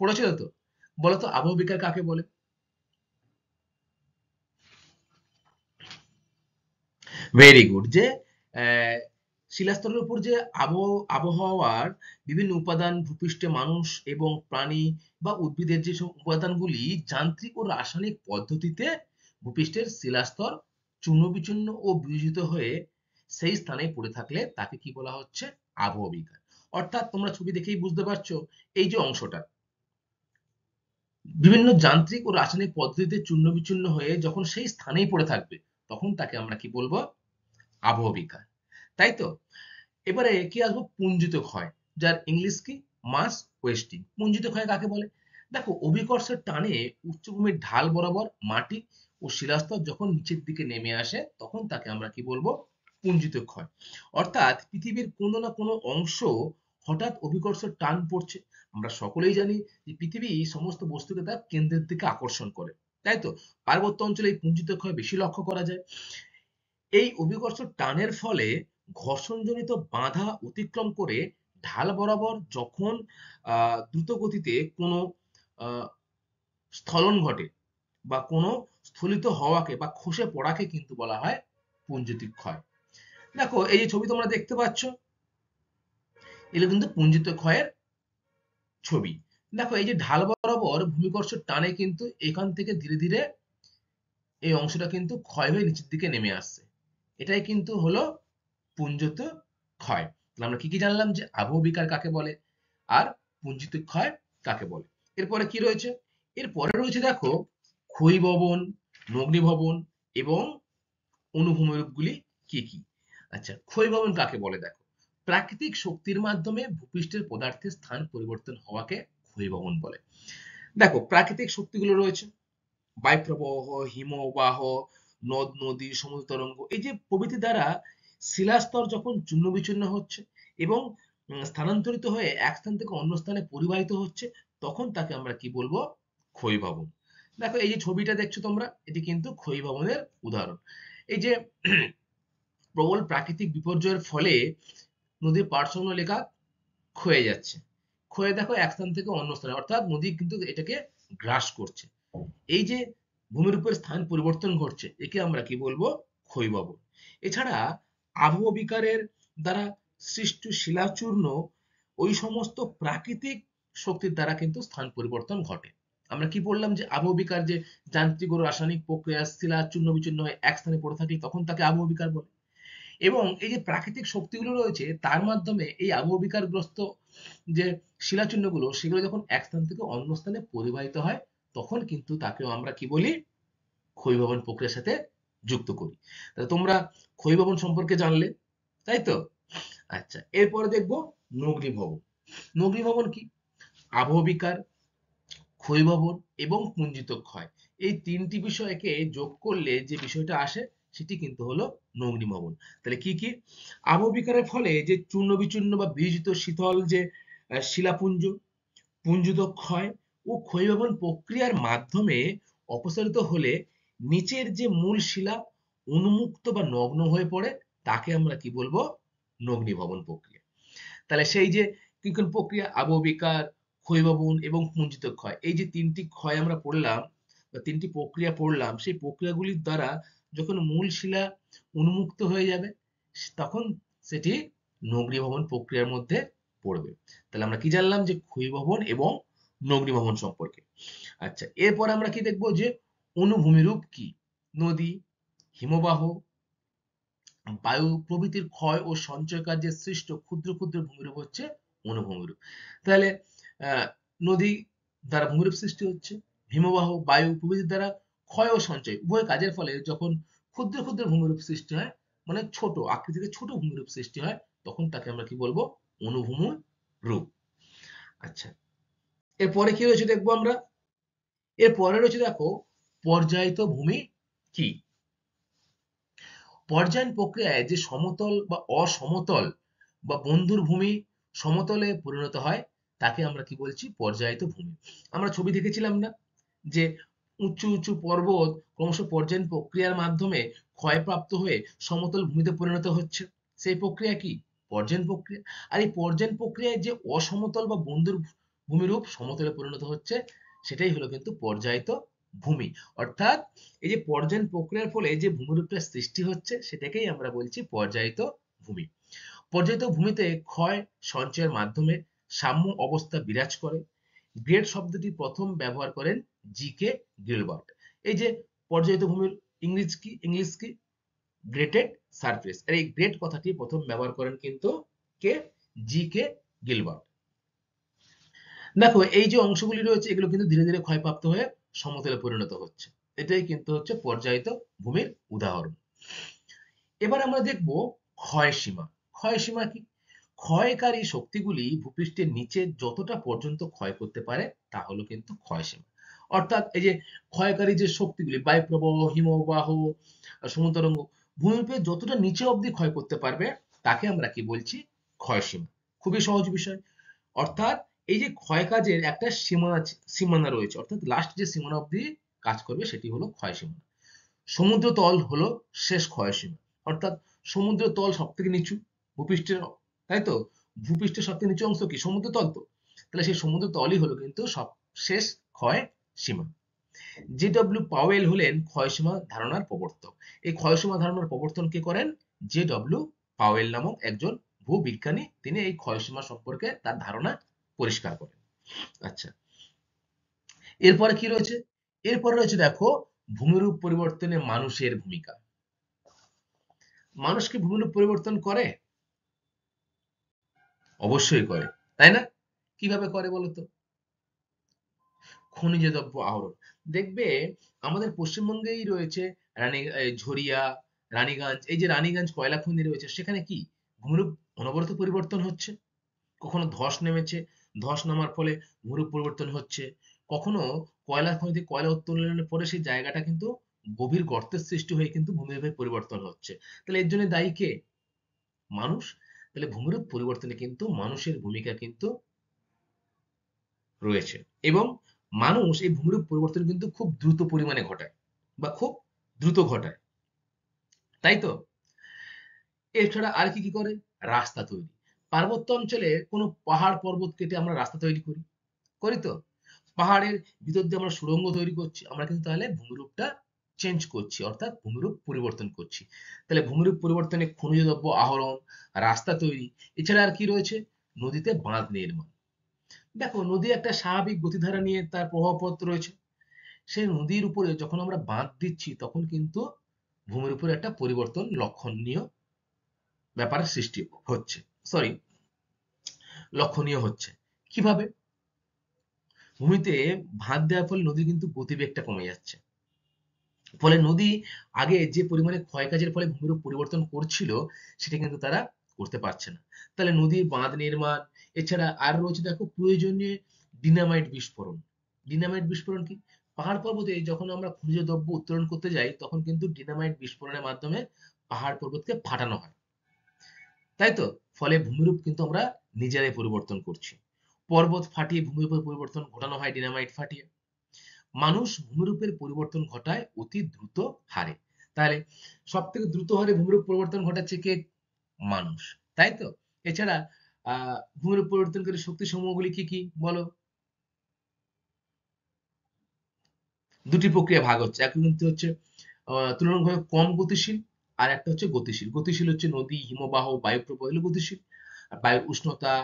পড়েছো তো? বলো তো আবহবিকার কাকে বলে? Very good. যে আহ, শিলাস্তরের উপর যে আবহাওয়ার বিভিন্ন উপাদান ভূপৃষ্ঠে মানুষ এবং প্রাণী বা উদ্ভিদের যে সব উপাদানগুলি যান্ত্রিক ও রাসায়নিক পদ্ধতিতে ভূপৃষ্ঠের শিলাস্তর চূর্ণ বিচূর্ণ ও বিয়োজিত হয়ে সেই স্থানে পড়ে থাকলে তাকে কি বলা হচ্ছে? আবহবিকার। অর্থাৎ তোমরা ছবি দেখেই বুঝতে পারছো, এই যে অংশটা বিভিন্ন যান্ত্রিক ও রাসায়নিক পদ্ধতিতে চূর্ণ বিচূর্ণ হয়ে যখন সেই স্থানেই পড়ে থাকবে, তখন তাকে আমরা কি বলবো? আবহবিকার। তাই তো? এবারে কি আসবো? পুঞ্জিত ক্ষয়, যার ইংলিশ কি? মাস ওয়েস্টিং। পুঞ্জিত ক্ষয় কাকে বলে? দেখো, অভিকর্ষের টানে উচ্চভূমির ঢাল বরাবর মাটি ও শিলাস্তর যখন নিচের দিকে নেমে আসে, তখন তাকে আমরা কি বলবো? পুঞ্জিত ক্ষয়। অর্থাৎ পৃথিবীর কোনো না কোনো অংশ হঠাৎ অভিকর্ষের টান পড়ছে। আমরা সকলেই জানি যে পৃথিবী সমস্ত বস্তুকে তার কেন্দ্রের দিকে আকর্ষণ করে, তাই তো? পার্বত্য অঞ্চলে এই পুঞ্জিত ক্ষয় বেশি লক্ষ্য করা যায়। এই অভিকর্ষ টানের ফলে ঘর্ষণজনিত বাধা অতিক্রম করে ঢাল বরাবর যখন দ্রুত গতিতে কোনো আহ, স্খলন ঘটে বা কোনো স্খলিত হওয়াকে বা খসে পড়াকে কিন্তু বলা হয় পুঞ্জিত ক্ষয়। দেখো, এই যে ছবি তোমরা দেখতে পাচ্ছ, এগুলো কিন্তু পুঞ্জিত ক্ষয়ের ছবি। দেখো, এই যে ঢাল বরাবর ভূমিকর্ষের টানে কিন্তু এখান থেকে ধীরে ধীরে এই অংশটা কিন্তু ক্ষয় হয়ে নিচের দিকে নেমে আসছে। এটাই কিন্তু হলো পুঞ্জিত ক্ষয়। তাহলে আমরা কি কি জানলাম? যে আবহবিকার কাকে বলে, আর পুঞ্জিত ক্ষয় কাকে বলে। এরপরে কি রয়েছে? এরপরে রয়েছে দেখো, ক্ষয়ীভবন, নগ্নীভবন এবং অনুভূমিরূপগুলি কি কি। আচ্ছা, ক্ষয়ীভবন কাকে বলে? দেখো, প্রাকৃতিক শক্তির মাধ্যমে ভূপৃষ্ঠের পদার্থের স্থান পরিবর্তন হওয়াকে ক্ষয়ীভবন বলে। দেখো, প্রাকৃতিক শক্তিগুলো রয়েছে বায়ুপ্রবাহ, হিমবাহ, নদ-নদী, সমুদ্র তরঙ্গ, এই যে প্রভৃতি দ্বারা শিলাস্তর যখন চূর্ণ-বিচূর্ণ হচ্ছে এবং স্থানান্তরিত হয়ে এক স্থান থেকে অন্য স্থানে পরিবাহিত হচ্ছে, তখন তাকে আমরা কি বলবো? ক্ষয়ীভবন। দেখো, এই যে ছবিটা দেখছো তোমরা, এটি কিন্তু ক্ষয়ীভবনের উদাহরণ। এই যে প্রবল প্রাকৃতিক বিপর্যয়ের ফলে নদীর পার্শ্ববর্তী এলাকা ক্ষয়ে যাচ্ছে। ক্ষয়ে দেখো এক স্থান থেকে অন্য স্থানে, অর্থাৎ নদী কিন্তু এটাকে গ্রাস করছে। এই যে ভূমিরূপের স্থান পরিবর্তন ঘটছে, একে আমরা কি বলবো? ক্ষয়ীভবন। এছাড়া আবহবিকারের দ্বারা সৃষ্ট শিলাচূর্ণ ওই সমস্ত প্রাকৃতিক শক্তির দ্বারা কিন্তু স্থান পরিবর্তন ঘটে। আমরা কি বললাম? যে আবহবিকার যে যান্ত্রিক ও রাসায়নিক প্রক্রিয়া শিলা চূর্ণ বিচূর্ণ হয়ে এক স্থানে পড়ে থাকলে তখন তাকে আবহবিকার বলে। এবং এই যে প্রাকৃতিক শক্তিগুলো রয়েছে তার মাধ্যমে এই আবহবিকারগ্রস্ত যে শিলাচূর্ণগুলো, সেগুলো যখন এক স্থান থেকে অন্য স্থানে পরিবাহিত হয়, তখন কিন্তু তাকেও আমরা কি বলি? ক্ষয়ীভবন প্রক্রিয়ার সাথে যুক্ত করি। তাহলে তোমরা ক্ষয়ীভবন সম্পর্কে জানলে, তাই তো? আচ্ছা, এরপরে দেখবো নগ্নীভবন। নগ্নীভবন কি? আবহবিকার, ক্ষয়ীভবন এবং পুঞ্জিত ক্ষয়, এই তিনটি বিষয়কে যোগ করলে যে বিষয়টা আসে, সেটি কিন্তু হলো নগ্নীভবন। তাহলে কি কি? আবহবিকারের ফলে যে চূর্ণ বিচূর্ণ বা বিয়োজিত শীতল যে শিলাপুঞ্জ, পুঞ্জিত ক্ষয় ও ক্ষয়ীভবন প্রক্রিয়ার মাধ্যমে অপসারিত হলে নিচের যে মূল শিলা উন্মুক্ত বা নগ্ন হয়ে পড়ে, তাকে আমরা কি বলবো? নগ্নীভবন প্রক্রিয়া। তাহলে সেই যে কি কোন প্রক্রিয়া? আবহবিকার, ক্ষয়ীভবন এবং পুঞ্জিত ক্ষয়, এই যে তিনটি ক্ষয় আমরা পড়লাম বা তিনটি প্রক্রিয়া পড়লাম, সেই প্রক্রিয়াগুলির দ্বারা যখন মূল শিলা উন্মুক্ত হয়ে যাবে, তখন সেটি নগ্নীভবন প্রক্রিয়ার মধ্যে পড়বে। তাহলে আমরা কি জানলাম? যে ক্ষয়ীভবন এবং নগ্নীভবন সম্পর্কে। আচ্ছা, এরপর আমরা কি দেখবো? যে অনুভূমিরূপ কি? নদী, হিমবাহ, বায়ু প্রভৃতির ক্ষয় ও সঞ্চয় কার্যে সৃষ্ট ক্ষুদ্র ক্ষুদ্র ভূমিরূপ হচ্ছে অনুভূমিরূপ। তাহলে আহ, নদী দ্বারা ভূমিরূপ সৃষ্টি হচ্ছে, হিমবাহ বায়ু প্রভৃতির দ্বারা ক্ষয় ও সঞ্চয় উভয় কাজের ফলে যখন ক্ষুদ্র ক্ষুদ্র ভূমিরূপ সৃষ্টি হয়, মানে ছোট আকৃতিতে ছোট ভূমিরূপ সৃষ্টি হয়, তখন তাকে আমরা কি বলবো? অনুভূমির রূপ। আচ্ছা, এরপরে কি রয়েছে দেখবো আমরা। এরপরে রয়েছে দেখো পর্যায়িত ভূমি কি। পর্যায়ন প্রক্রিয়ায় যে সমতল বা অসমতল বা বন্ধুর ভূমি সমতলে পরিণত হয় তাকে আমরা কি বলছি? পর্যায়িত ভূমি। আমরা ছবি দেখেছিলাম না যে উঁচু উঁচু পর্বত ক্রমশ পর্যায়ন প্রক্রিয়ার মাধ্যমে ক্ষয়প্রাপ্ত হয়ে সমতল ভূমিতে পরিণত হচ্ছে, সেই প্রক্রিয়া কি? পর্যায়ন প্রক্রিয়া। আর এই পর্যায়ন প্রক্রিয়ায় যে অসমতল বা বন্ধুর ভূমিরূপ সমতলে পরিণত হচ্ছে, সেটাই হলো কিন্তু পর্যায়িত ভূমি। অর্থাৎ এই যে পর্যায়ন প্রক্রিয়ার ফলে যে ভূমিরূপটা সৃষ্টি হচ্ছে সেটাকেই আমরা বলছি পর্যায়িত ভূমি। পর্যায়িত ভূমিতে ক্ষয় সঞ্চয়ের মাধ্যমে সাম্য অবস্থা বিরাজ করে। গ্রেড শব্দটি প্রথম ব্যবহার করেন জি কে গিলবার্ট। এই যে পর্যায়িত ভূমির ইংলিশ কি গ্রেটেড সারফেস। আর এই গ্রেট কথাটি প্রথম ব্যবহার করেন কিন্তু কে? জি কে গিলবার্ট। দেখো এই যে অংশগুলি রয়েছে এগুলো কিন্তু ধীরে ধীরে ক্ষয়প্রাপ্ত হয়ে সমতলে পরিণত হচ্ছে, এটাই কিন্তু হচ্ছে পর্যায়িত ভূমির উদাহরণ। এবার আমরা দেখব ক্ষয়সীমা। ক্ষয়সীমা কি? ক্ষয়কারী শক্তিগুলি ভূপৃষ্ঠের নিচে যতটা পর্যন্ত ক্ষয় করতে পারে তা হলো কিন্তু ক্ষয়সীমা। অর্থাৎ এই যে ক্ষয়কারী যে শক্তিগুলি বায়ুপ্রবাহ হিমবাহ সমুদ্রতরঙ্গ ভূমিরূপে যতটা নিচে অবধি ক্ষয় করতে পারবে তাকে আমরা কি বলছি? ক্ষয়সীমা। খুবই সহজ বিষয়। অর্থাৎ এই যে ক্ষয় কাজের একটা সীমানা রয়েছে, অর্থাৎ লাস্ট যে সীমানা অবধি কাজ করবে সেটি হলো ক্ষয়সীমা। সমুদ্র তল হলো শেষ ক্ষয়সীমা। অর্থাৎ সমুদ্র তল সব থেকে নিচু ভূপৃষ্ঠের, তাই তো? ভূপৃষ্ঠের সব থেকে নিচু অংশ কি? সমুদ্র তল তো। তাহলে সেই সমুদ্র তলই হলো কিন্তু সব শেষ ক্ষয় সীমা। জি ডব্লিউ পাওয়েল হলেন ক্ষয়সীমা ধারণার প্রবর্তক। এই ক্ষয়সীমা ধারণার প্রবর্তন কে করেন? জে ডব্লিউ পাওয়েল নামক একজন ভূবিজ্ঞানী। তিনি এই ক্ষয়সীমা সম্পর্কে তার ধারণা পরিষ্কার করেন। আচ্ছা, এরপরে কি রয়েছে? এরপরে রয়েছে দেখো ভূমিরূপ পরিবর্তনে মানুষের ভূমিকা। মানুষ কি ভূমিরূপ পরিবর্তন করে? অবশ্যই করে, তাই না? কিভাবে করে বলতো? খনিজ দ্রব্য আহরণ। দেখবে আমাদের পশ্চিমবঙ্গেই রয়েছে ঝরিয়া, রানীগঞ্জ। এই যে রানীগঞ্জ কয়লা খনি রয়েছে সেখানে কি ভূমিরূপ অনবরত পরিবর্তন হচ্ছে। কখনো ধস নেমেছে, ধস নামার ফলে ভূমিরূপ পরিবর্তন হচ্ছে। কখনো কয়লা খনিতে কয়লা উত্তোলনের পরে সেই জায়গাটা কিন্তু গভীর গর্তের সৃষ্টি হয়ে কিন্তু ভূমিরূপের পরিবর্তন হচ্ছে। তাহলে এর জন্য দায়ী কে? মানুষ। তাহলে ভূমিরূপ পরিবর্তনে কিন্তু মানুষের ভূমিকা কিন্তু রয়েছে। এবং মানুষ এই ভূমিরূপ পরিবর্তন কিন্তু খুব দ্রুত পরিমাণে ঘটায় বা খুব দ্রুত ঘটায়, তাই তো? এছাড়া আর কি কি করে? রাস্তা তৈরি। পার্বত্য অঞ্চলে কোনো পাহাড় পর্বত কেটে আমরা রাস্তা তৈরি করি, করি তো? পাহাড়ের ভিতর দিয়ে আমরা সুড়ঙ্গ তৈরি করছি, আমরা কিন্তু তাহলে ভূমিরূপটা চেঞ্জ করছি, অর্থাৎ ভূমিরূপ পরিবর্তন করছি। তাহলে ভূমিরূপ পরিবর্তনে খনিজ দ্রব্য আহরণ, রাস্তা তৈরি। এছাড়া আর কি রয়েছে? নদীতে বাঁধ নির্মাণ। দেখো নদী একটা স্বাভাবিক গতিধারা নিয়ে তার প্রবাহপথ রয়েছে। সেই নদীর উপরে যখন আমরা বাঁধ দিচ্ছি তখন কিন্তু ভূমির উপরে একটা পরিবর্তন লক্ষণীয় ব্যাপারের সৃষ্টি হচ্ছে, সরি, লক্ষণীয় হচ্ছে। কিভাবে? ভূমিতে বাঁধ দেওয়ার ফলে নদীর কিন্তু গতিবেগটা কমে যাচ্ছে। ফলে নদী আগে যে পরিমাণে ক্ষয় কাজের ফলে ভূমিরূপ পরিবর্তন করছিল সেটা কিন্তু তারা করতে পারছে না। তাহলে নদীর বাঁধ নির্মাণ। এছাড়া আর রয়েছে দেখো প্রয়োজনীয় ডিনামাইট বিস্ফোরণ। ডিনামাইট বিস্ফোরণ কি? পাহাড় পর্বতে যখন আমরা খনিজ দ্রব্য উত্তোলন করতে যাই তখন কিন্তু ডিনামাইট বিস্ফোরণের মাধ্যমে পাহাড় পর্বতকে ফাটানো হয়, তাই তো? ফলে ভূমিরূপ কিন্তু আমরা নিজেরাই পরিবর্তন করছি। পর্বত ফাটিয়ে ভূমিরূপের পরিবর্তন ঘটানো হয় ডিনামাইট ফাটিয়ে। মানুষ ভূমিরূপের পরিবর্তন ঘটায় অতি দ্রুত হারে। তাহলে সব থেকে দ্রুত হারে ভূমিরূপ পরিবর্তন ঘটাচ্ছে কে? মানুষ, তাই তো? এছাড়া ভূমিরূপ পরিবর্তনকারী শক্তি সমূহগুলি কি কি বলো? দুটি প্রক্রিয়া ভাগ হচ্ছে, একটা কিন্তু হচ্ছে তুলনামূলকভাবে কম গতিশীল, আর একটা হচ্ছে গতিশীল। গতিশীল হচ্ছে নদী হিমবাহ বায়ুপ্রবাহ, এগুলো গতিশীল। আর বায়ুর উষ্ণতা,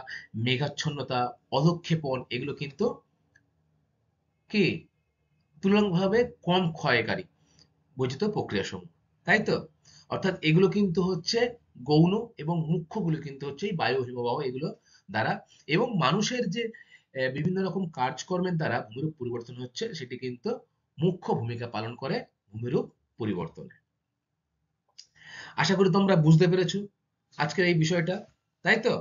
মেঘাচ্ছন্নতা, অধঃক্ষেপণ এগুলো কিন্তু কি তুলনামূলকভাবে কম ক্ষয়কারী বর্জিত প্রক্রিয়াসমূহ, তাই তো? অর্থাৎ এগুলো কিন্তু হচ্ছে গৌণ, এবং মুখ্যগুলো কিন্তু হচ্ছে এই বায়ু হিমবাহ এগুলো দ্বারা, এবং মানুষের যে বিভিন্ন রকম কাজকর্মের দ্বারা ভূমিরূপ পরিবর্তন হচ্ছে, সেটি কিন্তু মুখ্য ভূমিকা পালন করে ভূমিরূপ পরিবর্তনে। আশা করি তোমরা বুঝতে পেরেছো আজকের এই বিষয়টা, তাই তো?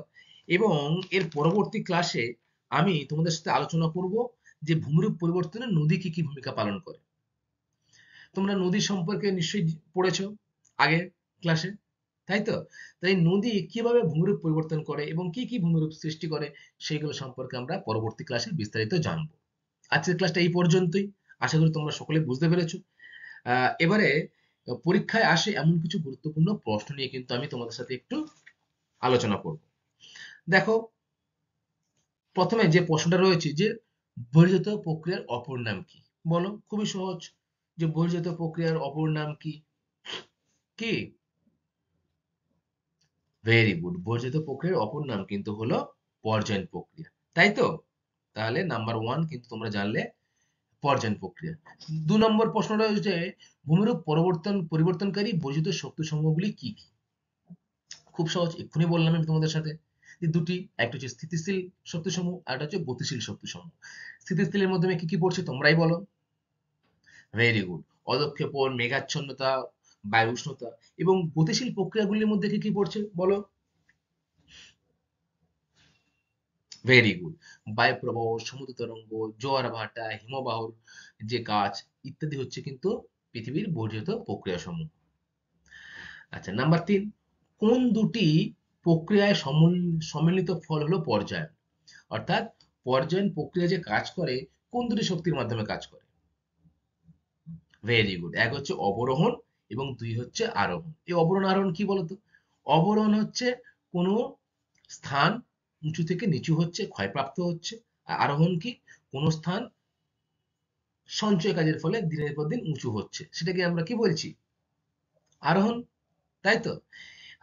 এবং এর পরবর্তী ক্লাসে আমি তোমাদের সাথে আলোচনা করব যে ভূমিরূপ পরিবর্তনে নদী কি কি ভূমিকা পালন করে। তোমরা নদী সম্পর্কে নিশ্চয়ই পড়েছো আগের ক্লাসে, তাই তো? তাই নদী কিভাবে ভূমিরূপ পরিবর্তন করে এবং কি কি ভূমিরূপ সৃষ্টি করে, সেইগুলো সম্পর্কে আমরা পরবর্তী ক্লাসে বিস্তারিত জানবো। আজকের ক্লাসটা এই পর্যন্তই। আশা করি তোমরা সকলে বুঝতে পেরেছো। এবারে পরীক্ষায় আসে এমন কিছু গুরুত্বপূর্ণ প্রশ্ন নিয়ে কিন্তু আমি তোমাদের সাথে একটু আলোচনা করব। দেখো, প্রথমে যে প্রশ্নটা রয়েছে যে বহির্জাত প্রক্রিয়ার অপর নাম কি? বলো, খুবই সহজ, যে বহির্জাত প্রক্রিয়ার অপর নাম কি? কি? ভেরি গুড, বহির্জাত প্রক্রিয়ার অপর নাম কিন্তু হলো পর্যায়ন প্রক্রিয়া, তাই তো? তাহলে নাম্বার 1 কিন্তু তোমরা জানলে পর্যায়ন প্রক্রিয়া। 2 নম্বর প্রশ্নটা হচ্ছে ভূমিরূপ পরিবর্তনকারী বর্ধিত শক্তি সমূহগুলি কি কি? খুব সহজ, এক্ষুনি বললাম আমি তোমাদের সাথে যে দুটি, একটা হচ্ছে স্থিতিশীল শক্তিসমূহ আর একটা হচ্ছে গতিশীল শক্তিসমূহ। স্থিতিশীলের মাধ্যমে কি কি পড়ছে তোমরাই বলো। ভেরি গুড, অদক্ষেপণ, মেঘাচ্ছন্নতা, বায়ু উষ্ণতা। এবং গতিশীল প্রক্রিয়াগুলির মধ্যে কি কি পড়ছে বলো। ভেরি গুড, বায়ু প্রবাহ, সমুদ্র তরঙ্গ, জোয়ার ভাটা, হিমবাহর যে কাজ ইত্যাদি হচ্ছে কিন্তু পৃথিবীর বর্ধিত প্রক্রিয়া সমূহ। আচ্ছা, নাম্বার 3, কোন দুটি প্রক্রিয়ায় সম্মিলিত ফল হলো পর্যায়ন? অর্থাৎ পর্যায়ন প্রক্রিয়া যে কাজ করে, কোন দুটি শক্তির মাধ্যমে কাজ করে? ভেরি গুড, এক হচ্ছে অবরোহণ এবং 2 হচ্ছে আরোহণ। এই অবরোহণ আরোহণ কি বলতো? অবরোহণ হচ্ছে কোনো স্থান উঁচু থেকে নিচু হচ্ছে, ক্ষয়প্রাপ্ত হচ্ছে। আর আরোহণ কি? কোনো স্থান সঞ্চয় কাজের ফলে দিনের পর দিন উঁচু হচ্ছে, সেটাকে আমরা কি বলছি? আরোহণ, তাই তো?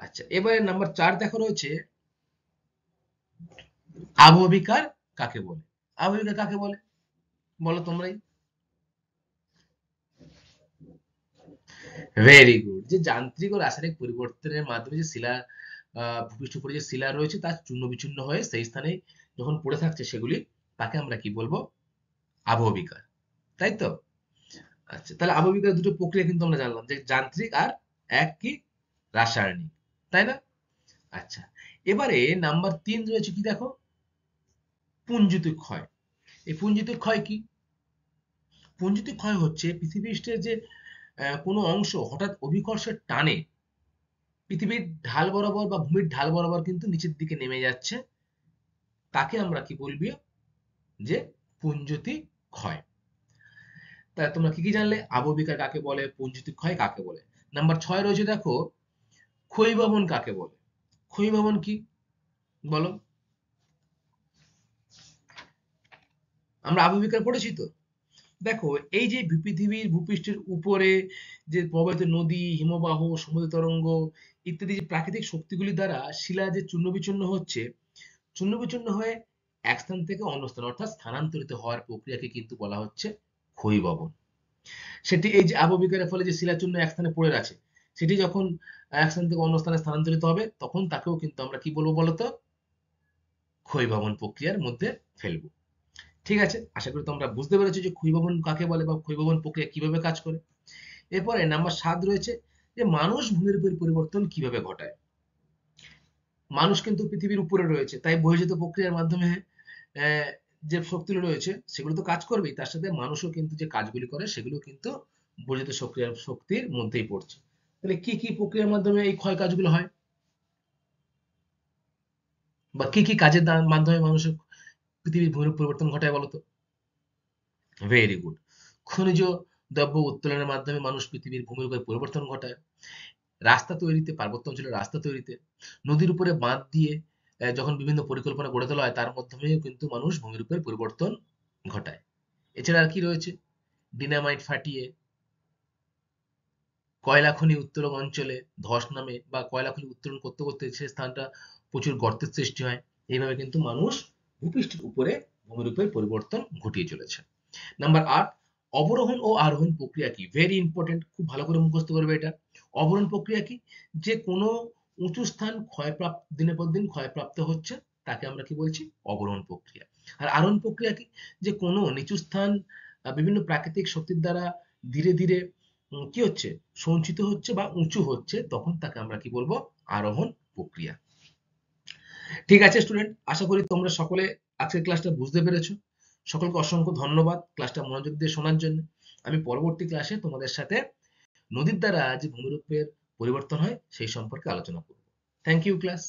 আচ্ছা, এবারে নাম্বার 4 দেখো রয়েছে আবহবিকার কাকে বলে? আবহবিকার কাকে বলে বলো তোমরাই। ভেরি গুড, যে যান্ত্রিক ও রাসায়নিক পরিবর্তনের মাধ্যমে যে শিলা ভূপৃষ্ঠের উপরে যে শিলা রয়েছে তা চূর্ণ বিচূর্ণ হয়ে সেই স্থানে যখন পড়ে থাকছে সেগুলি, তাকে আমরা কি বলবো? আবহবিকার, তাই তো? আচ্ছা, তাহলে আবহবিকার দুটো প্রক্রিয়া কিন্তু আমরা জানলাম, যে যান্ত্রিক আর এক কি? রাসায়নিক, তাই না? আচ্ছা, এবারে নাম্বার 3 রয়েছে কি দেখো, পুঞ্জিত ক্ষয়। এই পুঞ্জিত ক্ষয় কি? পুঞ্জিত ক্ষয় হচ্ছে পৃথিবীপৃষ্ঠের যে কোনো অংশ হঠাৎ অভিকর্ষের টানে পৃথিবীর ঢাল বরাবর বা ভূমির ঢাল বরাবর কিন্তু নিচের দিকে নেমে যাচ্ছে, তাকে আমরা কি বলবি? যে পুঞ্জতি ক্ষয়। তাহলে তোমরা কি কি জানলে? আবহবিকার কাকে বলে, পুঞ্জতি ক্ষয় কাকে বলে। নাম্বার 6 রয়েছে দেখো, ক্ষয়ীভবন কাকে বলে? ক্ষয়ীভবন কি বলো? আমরা আবহবিকার পড়েছি তো। দেখো, এই যে পৃথিবীর ভূপৃষ্ঠের উপরে যে প্রবাহিত নদী, হিমবাহ, সমুদ্র তরঙ্গ ইত্যাদি যে প্রাকৃতিক শক্তিগুলি দ্বারা শিলা যে চূর্ণ বিচূর্ণ হচ্ছে, চূর্ণ বিচূর্ণ হয়ে এক স্থান থেকে অন্য স্থান অর্থাৎ স্থানান্তরিত হওয়ার প্রক্রিয়াকে কিন্তু বলা হচ্ছে ক্ষয়ীভবন। সেটি এই যে আবহবিকারের ফলে যে শিলাচূর্ণ এক স্থানে পড়ে আছে, সেটি যখন এক স্থান থেকে অন্য স্থানে স্থানান্তরিত হবে, তখন তাকেও কিন্তু আমরা কি বলবো বলতো? ক্ষয়ীভবন প্রক্রিয়ার মধ্যে ফেলবো। ঠিক আছে, আশা করি তোমরা বুঝতে পেরেছো যে ক্ষয়ীভবন কাকে বলে বা ক্ষয়ীভবন প্রক্রিয়া কিভাবে কাজ করে। এরপরে নাম্বার 7 রয়েছে যে মানুষ ভূমির উপর পরিবর্তন কিভাবে ঘটায়। মানুষ কিন্তু পৃথিবীর উপরে রয়েছে, তাই বহির্জাত প্রক্রিয়ার মাধ্যমে যে শক্তিগুলো রয়েছে সেগুলো তো কাজ করবেই, তার সাথে মানুষও কিন্তু যে কাজগুলি করে সেগুলো কিন্তু বর্জিত শক্তির মধ্যেই পড়ছে। তাহলে কি কি প্রক্রিয়ার মাধ্যমে এই ক্ষয় কাজগুলো হয়, বা কি কি কাজের মাধ্যমে মানুষের পৃথিবীর ভূমির পরিবর্তন ঘটায় বলতো? ভেরি গুড, খনিজ দ্রব্য উত্তোলনের মাধ্যমে মানুষ পৃথিবীর ভূমির উপর পরিবর্তন ঘটায়। রাস্তা তৈরিতে, পার্বত্য অঞ্চলে রাস্তা তৈরিতে, নদীর উপরে বাঁধ দিয়ে যখন বিভিন্ন পরিকল্পনা গড়ে তোলা হয় তার মাধ্যমেও কিন্তু মানুষ ভূমির উপর পরিবর্তন ঘটায়। এছাড়া আর কি রয়েছে? ডিনামাইট ফাটিয়ে কয়লা খনি উত্তোলন অঞ্চলে ধস নামে, বা কয়লা খনি উত্তোলন করতে করতে সে স্থানটা প্রচুর গর্তের সৃষ্টি হয়। এইভাবে কিন্তু মানুষ ভূপৃষ্ঠের উপরে ভূমির উপরে পরিবর্তন ঘটিয়ে চলেছে। নাম্বার 8, অবরোহণ ও আরোহণ প্রক্রিয়া কি? ভেরি ইম্পর্টেন্ট, খুব ভালো করে মুখস্থ করবে এটা। অবরোহণ প্রক্রিয়া কি? যে কোনো উঁচু স্থান দিনের পর দিন ক্ষয়প্রাপ্ত হচ্ছে, তাকে আমরা কি বলছি? অবরোহণ প্রক্রিয়া। আর আরোহণ প্রক্রিয়া কি? যে কোনো নিচু স্থান বিভিন্ন প্রাকৃতিক শক্তির দ্বারা ধীরে ধীরে কি হচ্ছে? সঞ্চিত হচ্ছে বা উঁচু হচ্ছে, তখন তাকে আমরা কি বলবো? আরোহণ প্রক্রিয়া। ঠিক আছে স্টুডেন্ট, আশা করি তোমরা সকলে আজকের ক্লাসটা বুঝতে পেরেছো। সকলকে অসংখ্য ধন্যবাদ ক্লাসটা মনোযোগ দিয়ে শোনার জন্য। আমি পরবর্তী ক্লাসে তোমাদের সাথে নদীর দ্বারা যে ভূমিরূপের পরিবর্তন হয় সেই সম্পর্কে আলোচনা করব। Thank you class.